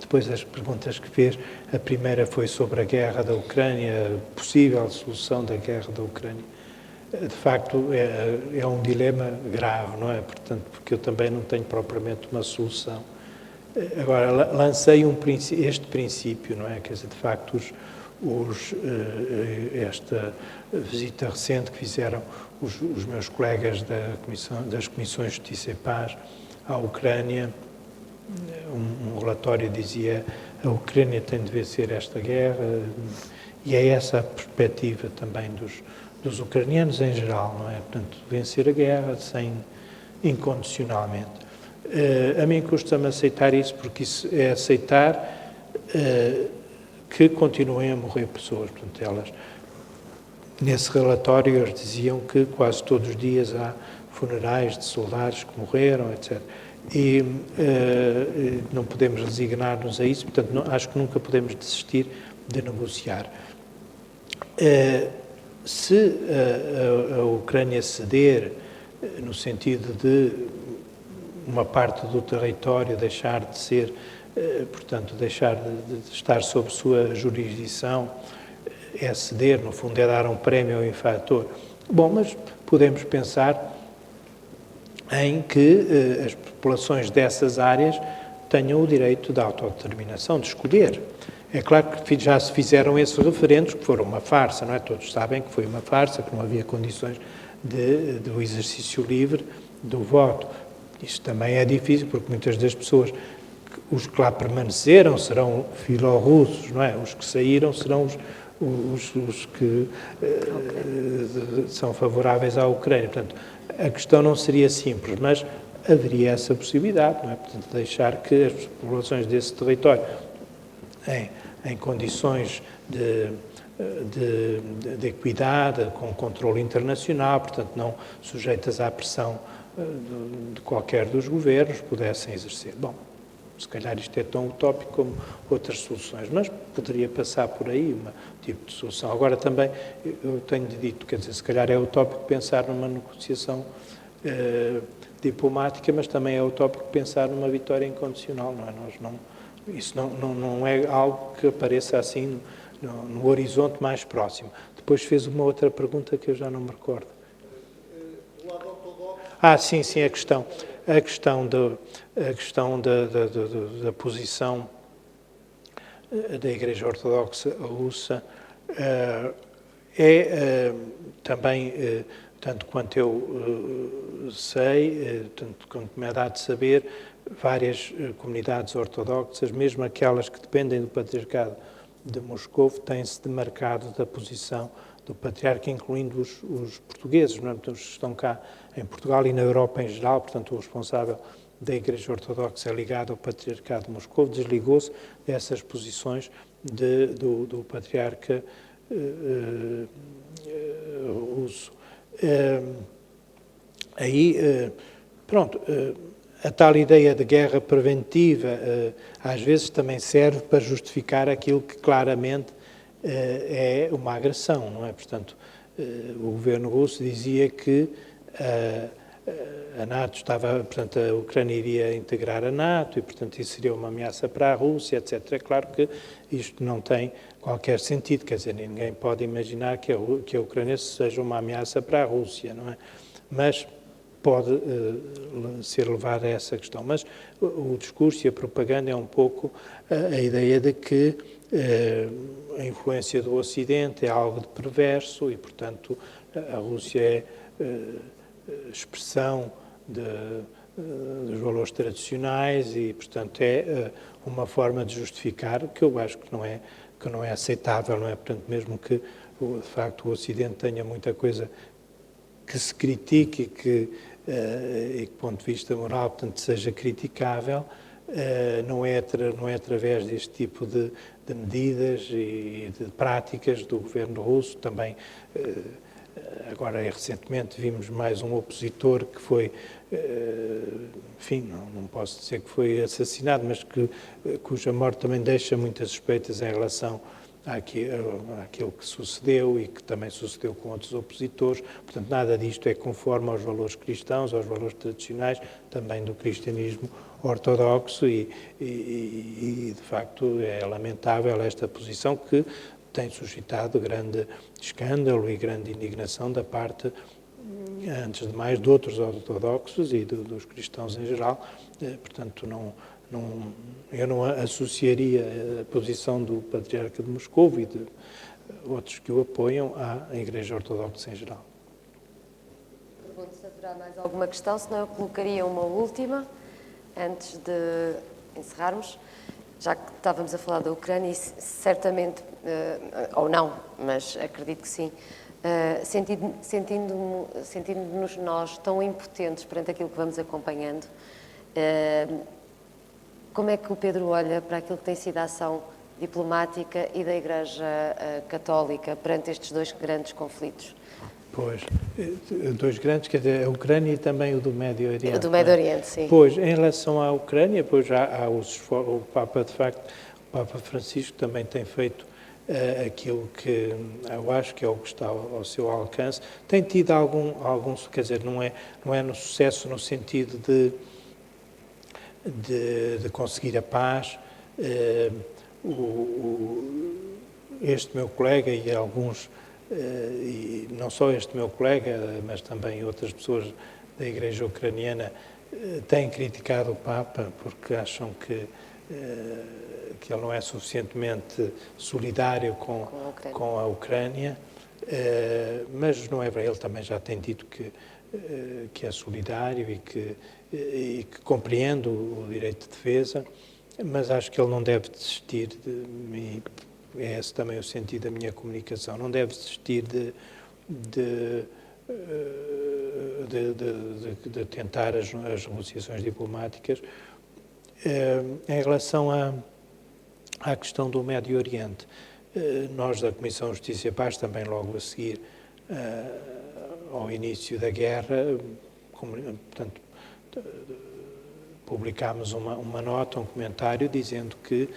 Depois das perguntas que fez, a primeira foi sobre a guerra da Ucrânia, a possível solução da guerra da Ucrânia. De facto, é um dilema grave, não é? Portanto, porque eu também não tenho propriamente uma solução. Agora, lancei este princípio, não é? Quer dizer, de facto, esta visita recente que fizeram os meus colegas das Comissões de Justiça e Paz à Ucrânia, um relatório dizia a Ucrânia tem de vencer esta guerra, e é essa a perspectiva também dos ucranianos em geral, não é? Portanto, vencer a guerra incondicionalmente. A mim custa-me aceitar isso, porque isso é aceitar que continuem a morrer pessoas. Portanto, elas, nesse relatório, eles diziam que quase todos os dias há funerais de soldados que morreram, etc. E não podemos resignar-nos a isso, portanto, acho que nunca podemos desistir de negociar. Se a Ucrânia ceder, no sentido de uma parte do território deixar de ser, portanto, deixar de estar sob sua jurisdição, é ceder, no fundo é dar um prémio ao infrator. Bom, mas podemos pensar em que as populações dessas áreas tenham o direito de autodeterminação, de escolher. É claro que já se fizeram esses referendos, que foram uma farsa, não é? Todos sabem que foi uma farsa, que não havia condições do exercício livre do voto. Isto também é difícil, porque muitas das pessoas, os que lá permaneceram serão filorrussos, não é? Os que saíram serão os que são favoráveis à Ucrânia. Portanto, a questão não seria simples, mas haveria essa possibilidade, não é? Portanto, deixar que as populações desse território, em condições de equidade, com controle internacional, portanto, não sujeitas à pressão de qualquer dos governos, pudessem exercer. Bom, se calhar isto é tão utópico como outras soluções, mas poderia passar por aí um tipo de solução. Agora também, eu tenho dito, quer dizer, se calhar é utópico pensar numa negociação diplomática, mas também é utópico pensar numa vitória incondicional, não é? Isso não é algo que apareça assim no horizonte mais próximo. Depois fez uma outra pergunta que eu já não me recordo. Sim, a questão da posição da Igreja Ortodoxa Russa também, tanto quanto eu sei, tanto quanto me é dado de saber, várias comunidades ortodoxas, mesmo aquelas que dependem do Patriarcado de Moscou, têm-se demarcado da posição do Patriarca, incluindo os portugueses, não é? Os que estão cá em Portugal e na Europa em geral. Portanto, o responsável da Igreja Ortodoxa ligado ao Patriarcado de Moscou desligou-se dessas posições do Patriarca russo. A tal ideia de guerra preventiva às vezes também serve para justificar aquilo que claramente é uma agressão, não é? Portanto, o governo russo dizia que a NATO portanto, a Ucrânia iria integrar a NATO e, portanto, isso seria uma ameaça para a Rússia, etc. É claro que isto não tem qualquer sentido, quer dizer, ninguém pode imaginar que a Ucrânia seja uma ameaça para a Rússia, não é? Mas pode ser levado a essa questão. Mas o discurso e a propaganda é um pouco a ideia de que a influência do Ocidente é algo de perverso e, portanto, a Rússia é expressão dos valores tradicionais e, portanto, é uma forma de justificar, que eu acho que não é não é aceitável, não é? Portanto, mesmo que, de facto, o Ocidente tenha muita coisa que se critique e que, do ponto de vista moral, portanto, seja criticável, não é através deste tipo de medidas e de práticas do governo russo. Também, agora recentemente, vimos mais um opositor que foi, enfim, não posso dizer que foi assassinado, mas cuja morte também deixa muitas suspeitas em relação àquilo que sucedeu e que também sucedeu com outros opositores. Portanto, nada disto é conforme aos valores cristãos, aos valores tradicionais, também do cristianismo ortodoxo e de facto, é lamentável esta posição que tem suscitado grande escândalo e grande indignação da parte, antes de mais, de outros ortodoxos e dos cristãos em geral. Portanto, eu não associaria a posição do Patriarca de Moscou e de outros que o apoiam à Igreja Ortodoxa em geral. Pergunto se haverá mais alguma questão, senão eu colocaria uma última, antes de encerrarmos. Já que estávamos a falar da Ucrânia, e certamente, ou não, mas acredito que sim, sentindo-nos nós tão impotentes perante aquilo que vamos acompanhando, como é que o Pedro olha para aquilo que tem sido a ação diplomática e da Igreja Católica perante estes dois grandes conflitos? Pois, dois grandes, quer dizer, a Ucrânia e também o do Médio Oriente. O do Médio Oriente, sim. Pois, em relação à Ucrânia, pois o Papa, de facto, o Papa Francisco também tem feito aquilo que eu acho que é o que está ao seu alcance. Tem tido algum, quer dizer, não é no sucesso no sentido de conseguir a paz. Este meu colega e alguns, e não só este meu colega, mas também outras pessoas da Igreja Ucraniana, têm criticado o Papa porque acham que ele não é suficientemente solidário com a Ucrânia, mas não é verdade. Ele também já tem dito que é solidário e que compreende o direito de defesa, mas acho que ele não deve desistir é esse também o sentido da minha comunicação, não deve desistir de tentar as negociações diplomáticas. Em relação à questão do Médio Oriente, nós da Comissão Justiça e Paz, também logo a seguir ao início da guerra, portanto, publicámos uma nota, um comentário, dizendo que,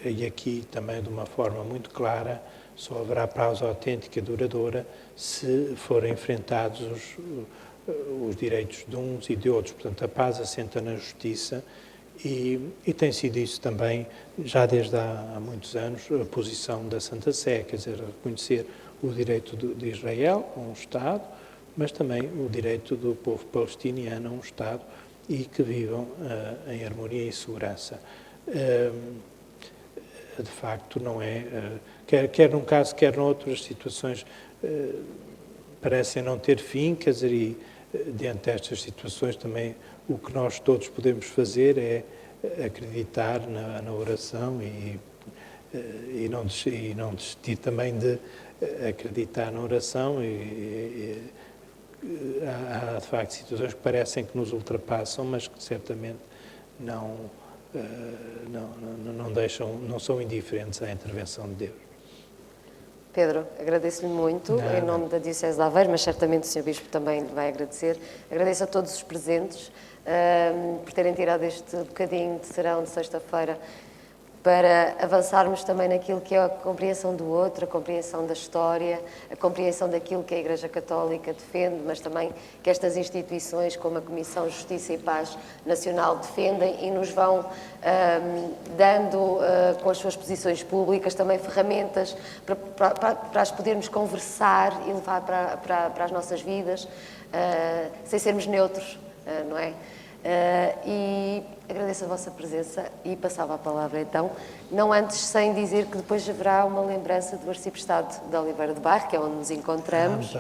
e aqui também de uma forma muito clara, só haverá paz autêntica e duradoura se forem enfrentados os direitos de uns e de outros. Portanto, a paz assenta na justiça e tem sido isso também, já desde há muitos anos, a posição da Santa Sé, quer dizer, reconhecer o direito de Israel a um Estado, mas também o direito do povo palestiniano a um Estado e que vivam em harmonia e segurança. De facto, não é, quer num caso, quer noutras situações, parecem não ter fim, quer dizer, e diante destas situações também o que nós todos podemos fazer é acreditar na oração e não desistir também de acreditar na oração. Há de facto situações que parecem que nos ultrapassam, mas que certamente não são indiferentes à intervenção de Deus. Pedro, agradeço-lhe muito, em nome da Diocese de Aveiro, mas certamente o Sr. Bispo também lhe vai agradecer. Agradeço a todos os presentes por terem tirado este bocadinho de serão de sexta-feira para avançarmos também naquilo que é a compreensão do outro, a compreensão da história, a compreensão daquilo que a Igreja Católica defende, mas também que estas instituições como a Comissão Justiça e Paz Nacional defendem e nos vão dando, com as suas posições públicas, também ferramentas para as podermos conversar e levar para as nossas vidas, sem sermos neutros, não é? E agradeço a vossa presença e passava a palavra então, não antes sem dizer que depois haverá uma lembrança do Arciprestado de Oliveira de Bairro, que é onde nos encontramos,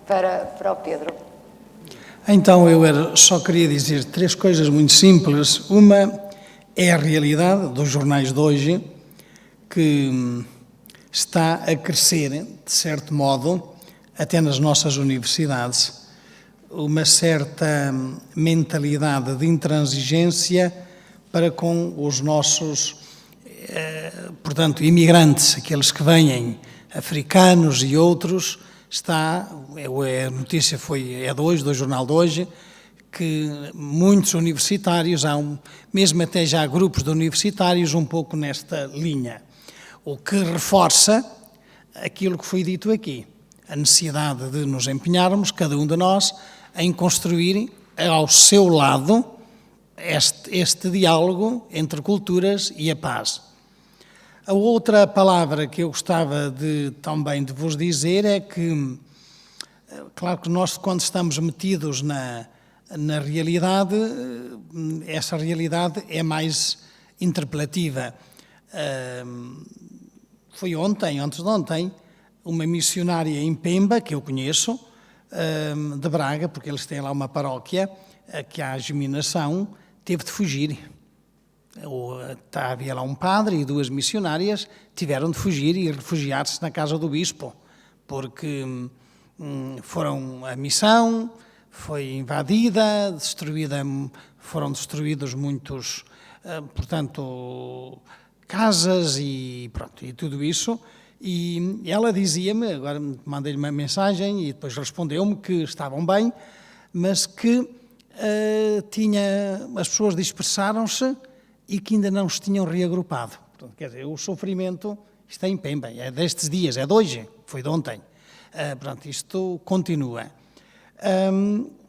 para o Pedro. Então eu só queria dizer três coisas muito simples. Uma é a realidade dos jornais de hoje, que está a crescer, de certo modo, até nas nossas universidades, uma certa mentalidade de intransigência para com os nossos, portanto, imigrantes, aqueles que vêm, africanos e outros. A notícia é de hoje, do jornal de hoje, que muitos universitários, mesmo até já grupos de universitários, um pouco nesta linha, o que reforça aquilo que foi dito aqui, a necessidade de nos empenharmos, cada um de nós, em construir ao seu lado este diálogo entre culturas e a paz. A outra palavra que eu gostava também de vos dizer é que, claro que nós, quando estamos metidos na realidade, essa realidade é mais interpelativa. Foi antes de ontem, uma missionária em Pemba, que eu conheço, de Braga, porque eles têm lá uma paróquia, que há geminação, teve de fugir. Havia lá um padre e 2 missionárias, tiveram de fugir e refugiar-se na casa do bispo, porque foram a missão, foi invadida, foram destruídos muitos, portanto, casas e tudo isso. E ela dizia-me, agora mandei-lhe uma mensagem e depois respondeu-me que estavam bem, mas que as pessoas dispersaram-se e que ainda não se tinham reagrupado. Portanto, quer dizer, o sofrimento está em Pemba, é destes dias, é de hoje, foi de ontem. Isto continua.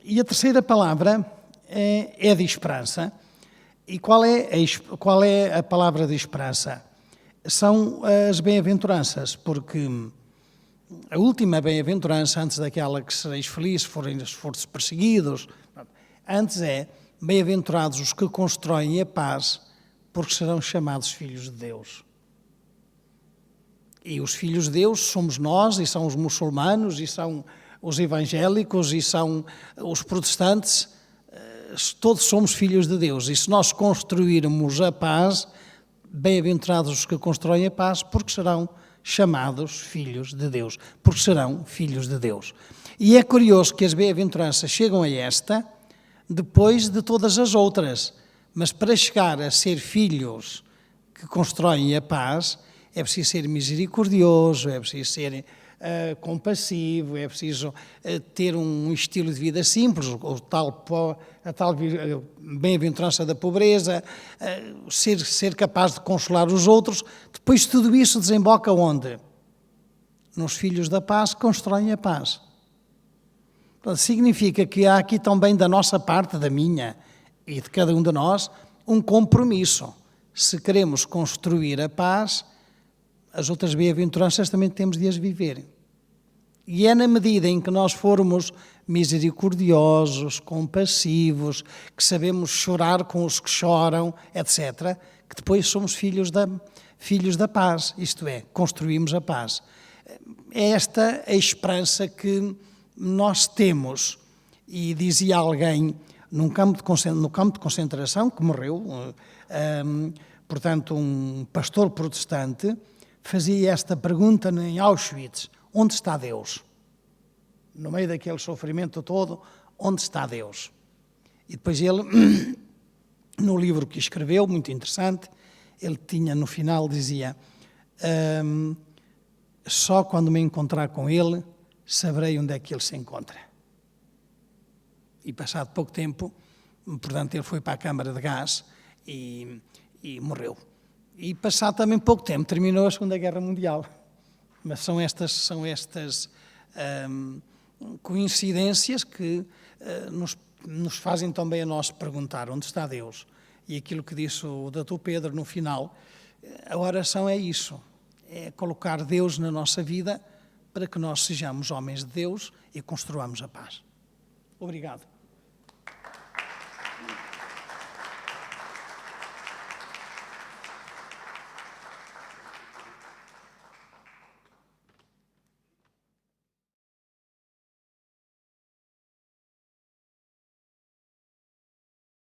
E a terceira palavra é de esperança. E qual é a palavra de esperança? São as bem-aventuranças, porque a última bem-aventurança, antes daquela que sereis felizes, forem perseguidos, antes é: bem-aventurados os que constroem a paz, porque serão chamados filhos de Deus. E os filhos de Deus somos nós, e são os muçulmanos, e são os evangélicos, e são os protestantes. Todos somos filhos de Deus. E se nós construirmos a paz, bem-aventurados os que constroem a paz, porque serão chamados filhos de Deus. Porque serão filhos de Deus. E é curioso que as bem-aventuranças chegam a esta depois de todas as outras. Mas para chegar a ser filhos que constroem a paz, é preciso ser misericordioso, é preciso ser compassivo, é preciso ter um estilo de vida simples, a tal bem-aventurança da pobreza, ser capaz de consolar os outros. Depois tudo isso desemboca onde? Nos filhos da paz que constroem a paz. Portanto, significa que há aqui também da nossa parte, da minha e de cada um de nós, um compromisso. Se queremos construir a paz, as outras bem-aventuranças também temos de as viver. E é na medida em que nós formos misericordiosos, compassivos, que sabemos chorar com os que choram, etc., que depois somos filhos da paz, isto é, construímos a paz. É esta a esperança que nós temos. E dizia alguém no campo de concentração, que morreu, portanto, um pastor protestante, fazia esta pergunta em Auschwitz: onde está Deus? No meio daquele sofrimento todo, onde está Deus? E depois ele, no livro que escreveu, muito interessante, ele tinha no final, dizia: só quando me encontrar com ele, saberei onde é que ele se encontra. E passado pouco tempo, portanto, ele foi para a câmara de gás e morreu. E passado também pouco tempo, terminou a Segunda Guerra Mundial. Mas são estas coincidências que nos fazem também a nós perguntar onde está Deus. E aquilo que disse o Dr. Pedro no final, a oração é isso, é colocar Deus na nossa vida para que nós sejamos homens de Deus e construamos a paz. Obrigado.